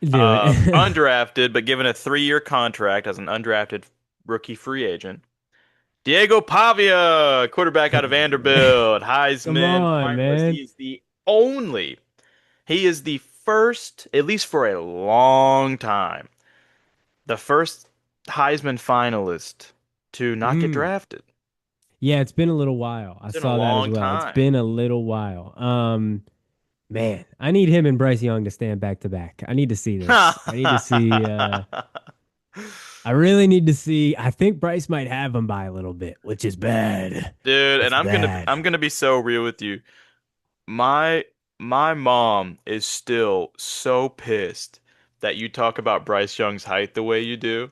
Do it. Undrafted, but given a 3-year contract as an undrafted rookie free agent. Diego Pavia, quarterback out of Come on, man. Heisman Come Heisman on, finalist. man. He is the first, at least for a long time, the first Heisman finalist to not get Mm. drafted. Yeah, it's been a little while. I It's been a saw that as long well. It's time. been a little while. Man, I need him and Bryce Young to stand back to back. I need to see this. I need to see I really need to see. I think Bryce might have him by a little bit, which is bad. Dude, and It's bad. I'm gonna be so real with you. My my mom is still so pissed that you talk about Bryce Young's height the way you do.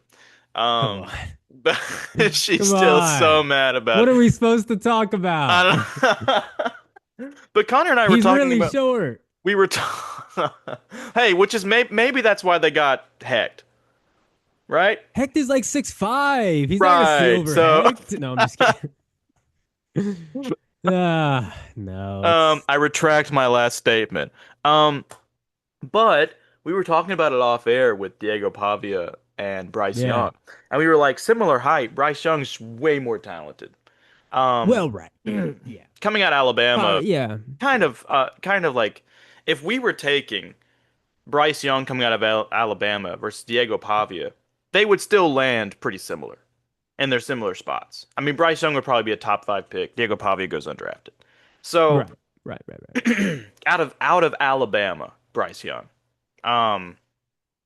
Come on. Um, but she's Come still so on. mad about What it. are we supposed to talk about? I don't. But Connor and I were He's talking really about short. we were Hey, which is maybe that's why they got hecked, right? Hecht is like 6'5". He's not gonna see Right. over So Hecht. No, I'm just kidding. No, it's I retract my last statement. Um, but we were talking about it off air with Diego Pavia and Bryce yeah. Young, and we were like similar height. Bryce Young's way more talented. Um, Well, right. Yeah. coming out of Alabama, Yeah. kind of like if we were taking Bryce Young coming out of Alabama versus Diego Pavia, they would still land pretty similar in their similar spots. I mean, Bryce Young would probably be a top 5 pick. Diego Pavia goes undrafted. So Right. Right. out of Alabama, Bryce Young. Um,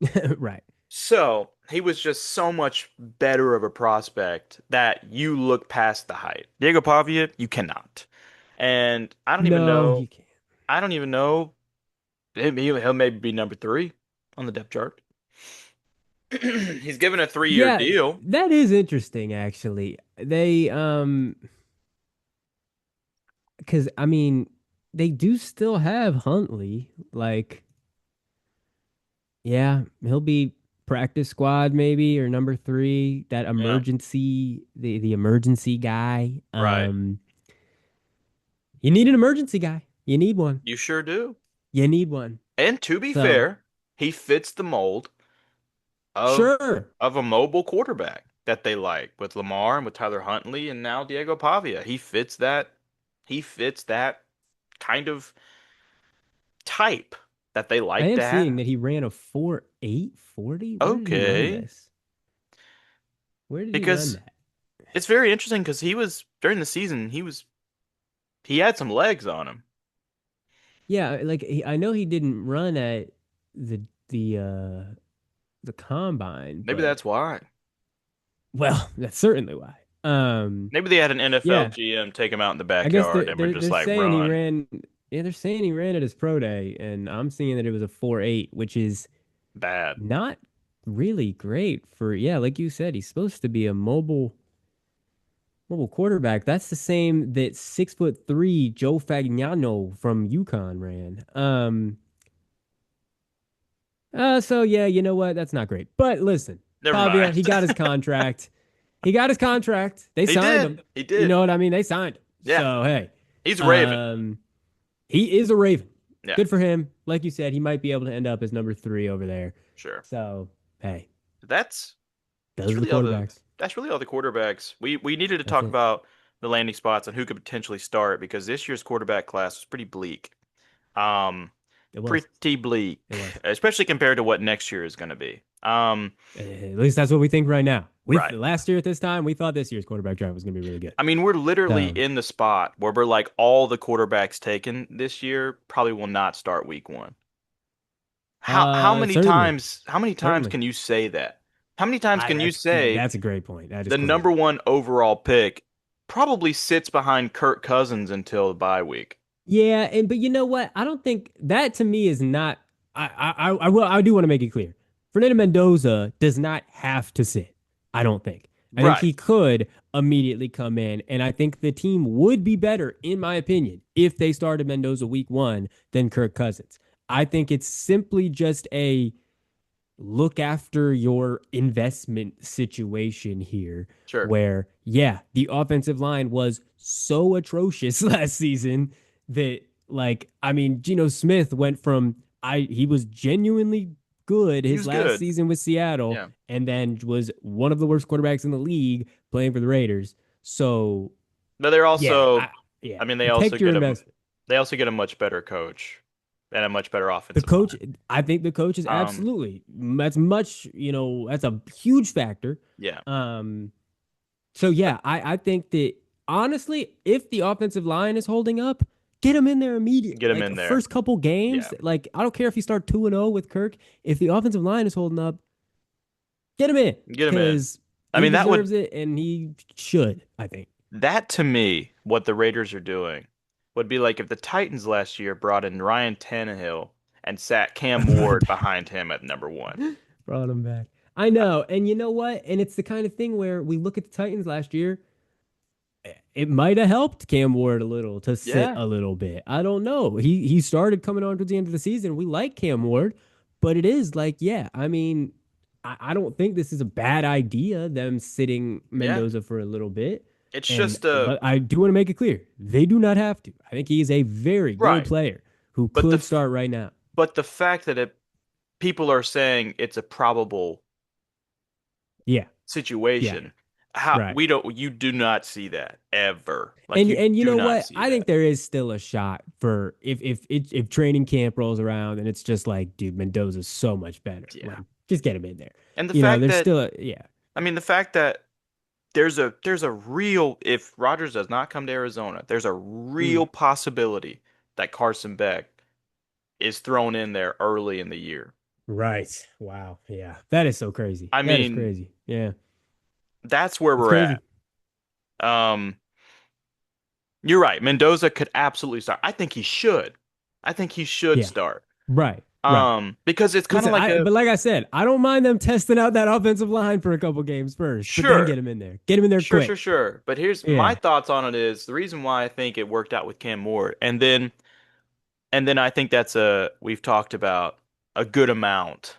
Right. Right. so he was just so much better of a prospect that you look past the height. Diego Pavia, you cannot. And I don't even No, know. you can't. I don't even know. He'll maybe be number 3 on the depth chart. He's given a 3-year Yeah, deal. that is interesting actually. They because I mean they do still have Huntley. Like, yeah, he'll be practice squad maybe or number three, that Yeah, emergency the emergency guy. right. You need an emergency guy. You need one. You sure do. You need one. And to be So fair, he fits the mold of sure. a mobile quarterback that they like with Lamar and with Tyler Huntley and now Diego Pavia. He fits that kind of type that they I like am to seeing have. that he ran a 4.840. Where did he run Okay. this? Where did he run Because that? it's very interesting because he was during the season, he had some legs on him. Yeah, like I know he didn't run at the the uh the combine, Maybe but that's why. well, that's certainly why. Maybe they had an NFL Yeah, GM take him out in the I guess backyard and were just they're like, saying he run. ran. Yeah, they're saying he ran at his pro day, and I'm seeing that it was a 4.8, which is Bad. not really great for, yeah, like you said, he's supposed to be a mobile quarterback. That's the same that 6'3" Joe Fagnano from UConn ran. So yeah, you know what? That's not great. But listen, Never Pavia, mind. he got his contract. He got his contract. They He signed did. him. He You know did. what I mean? They signed him. Yeah. So hey, He's a Raven. um, he is a Raven. Yeah, Good for him. Like you said, he might be able to end up as number three over there. sure. So hey, That's that's those are the really all the quarterbacks. that's really all the quarterbacks. We needed to That's talk it. about the landing spots and who could potentially start because this year's quarterback class was pretty bleak. Um, It was. pretty It bleak, was. especially compared to what next year is going to be. At least that's what we think right now. We Right. last year at this time, we thought this year's quarterback draft was going to be really good. I mean, we're literally So, in the spot where we're like all the quarterbacks taken this year probably will not start week one. certainly, How many times certainly. can you say that? How many times can you say That's a great point. That is the number crazy. one overall pick probably sits behind Kirk Cousins until the bye week? Yeah, and but you know what? I don't think that to me is not. I do want to make it clear. Fernando Mendoza does not have to sit. I don't think. I think Right. he could immediately come in, and I think the team would be better, in my opinion, if they started Mendoza week one than Kirk Cousins. I think it's simply just a look after your investment situation here, Sure. where, yeah, the offensive line was so atrocious last season that, like, I mean, Geno Smith went from, he was genuinely good He his was last good. season with Seattle Yeah. and then was one of the worst quarterbacks in the league playing for the Raiders. So, But they're yeah, also, yeah, I mean, protect your investment. they also get a much better coach and a much better The offensive coach, line. I think the coach is Um, absolutely, that's much, that's a huge factor. yeah. Um, so yeah, I think that honestly, if the offensive line is holding up, get him in there immediately. Get him Like in there. first couple games, Yeah. like I don't care if you start 2-0 with Kirk, if the offensive line is holding up, get him in Get him in. because I he mean, deserves it and he should, I think. that to me, what the Raiders are doing would be like if the Titans last year brought in Ryan Tannehill and sat Cam Brought him Ward back. behind him at number one. Brought him back. I know. And you know what? And it's the kind of thing where we look at the Titans last year, it might have helped Cam Ward a little to sit Yeah. a little bit. I don't know. He started coming on towards the end of the season. We like Cam Ward, but it is like, yeah, I mean, I don't think this is a bad idea, them sitting Yeah. Mendoza for a little bit. It's And just a but I do want to make it clear, they do not have to. I think he is a very good right. player who But could start right now. the fact that people are saying it's a probable Yeah, yeah, situation, how right. we don't you do not see that ever. Like you And you do know not what? see I that. think there is still a shot for if training camp rolls around and it's just like, dude, Mendoza's so much better. Yeah. Like, just get him in there. And the You know, fact there's that still a yeah. I mean the fact that there's a real if Rodgers does not come to Arizona, there's a Mm. real possibility that Carson Beck is thrown in there early in the year. Right. Wow. Yeah. That is so crazy. I That is mean, crazy. Yeah. that's where It's we're at. crazy. Um, you're right. Mendoza could absolutely start. I think he should. I think he should Yeah. start. Right. Right. Because it's kind of Listen, like I a but like I said, I don't mind them testing out that offensive line for a couple games first, but then get sure, him in there. Get him in there sure, sure, quick. sure. But here's my Yeah. thoughts on it is the reason why I think it worked out with Cam Ward, and then I think that's a we've talked about a good amount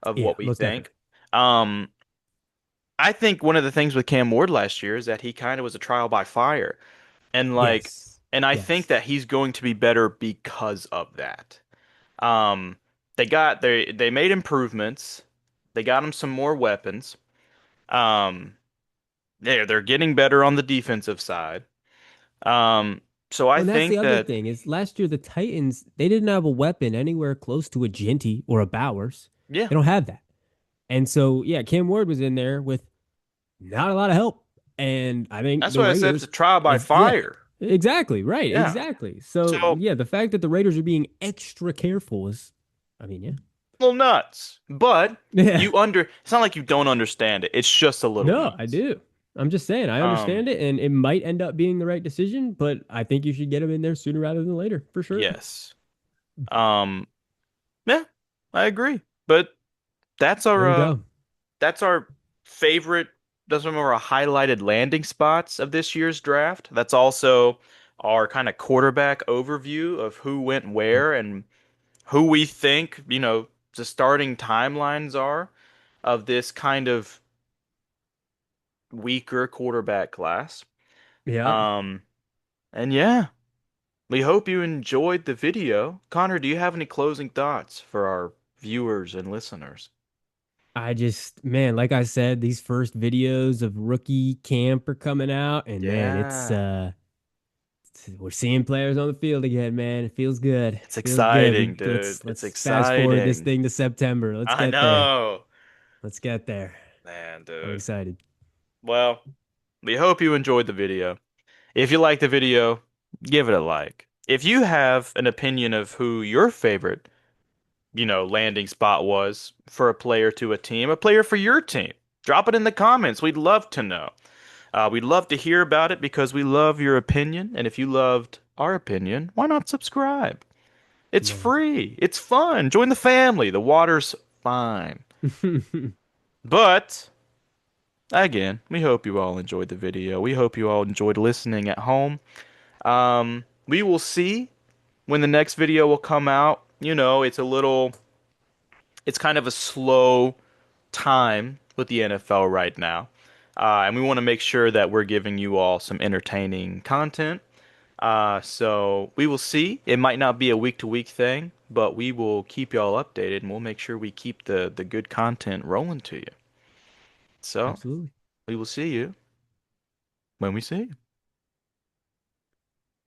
of Yeah, what we most think. definitely. Um, I think one of the things with Cam Ward last year is that he kind of was a trial by fire. And like, Yes. and I think Yes. that he's going to be better because of that. Um, they made improvements. They got him some more weapons. Um, they're getting better on the defensive side. Um, so I Well, and that's the think other that thing is last year the Titans, they didn't have a weapon anywhere close to a Ginty or a Bowers. yeah, They don't have that. And so, yeah, Cam Ward was in there with not a lot of help. And I think that's the why I said it's a Raiders, trial by yeah, fire. exactly. Right. Yeah. Exactly. So, So yeah, the fact that the Raiders are being extra careful is, I mean, yeah. a little nuts, but Yeah. it's not like you don't understand it. It's just a little No, I nuts. do. I'm just saying, I Um, understand it, and it might end up being the right decision, but I think you should get him in there sooner rather than later, for sure. yes. Um, yeah, I agree. But that's There our we go. that's our favorite, that's one of our highlighted landing spots of this year's draft. That's also our kind of quarterback overview of who went Yep. where and who we think, the starting timelines are of this kind of weaker quarterback class. Yep. Um, and yeah, we hope you enjoyed the video. Connor, do you have any closing thoughts for our viewers and listeners? I just, man, like I said, these first videos of rookie camp are coming out, and man, Yeah, we're seeing players on the field again, man. It feels good. it's Feels good. exciting, dude. It's Let's fast forward this exciting. thing to September. Let's I get there. know. Let's get there. Man, I'm dude. excited. Well, we hope you enjoyed the video. If you liked the video, give it a like. If you have an opinion of who your favorite, landing spot was for a player to a team, a player for your team, drop it in the comments. We'd love to know. We'd love to hear about it because we love your opinion. And if you loved our opinion, why not subscribe? It's Man. free. It's fun. Join the family. The water's fine. But again, we hope you all enjoyed the video. We hope you all enjoyed listening at home. We will see when the next video will come out. It's kind of a slow time with the NFL right now. And we want to make sure that we're giving you all some entertaining content. So we will see. It might not be a week to week thing, but we will keep y'all updated and we'll make sure we keep the good content rolling to you. So Absolutely. we will see you when we see you.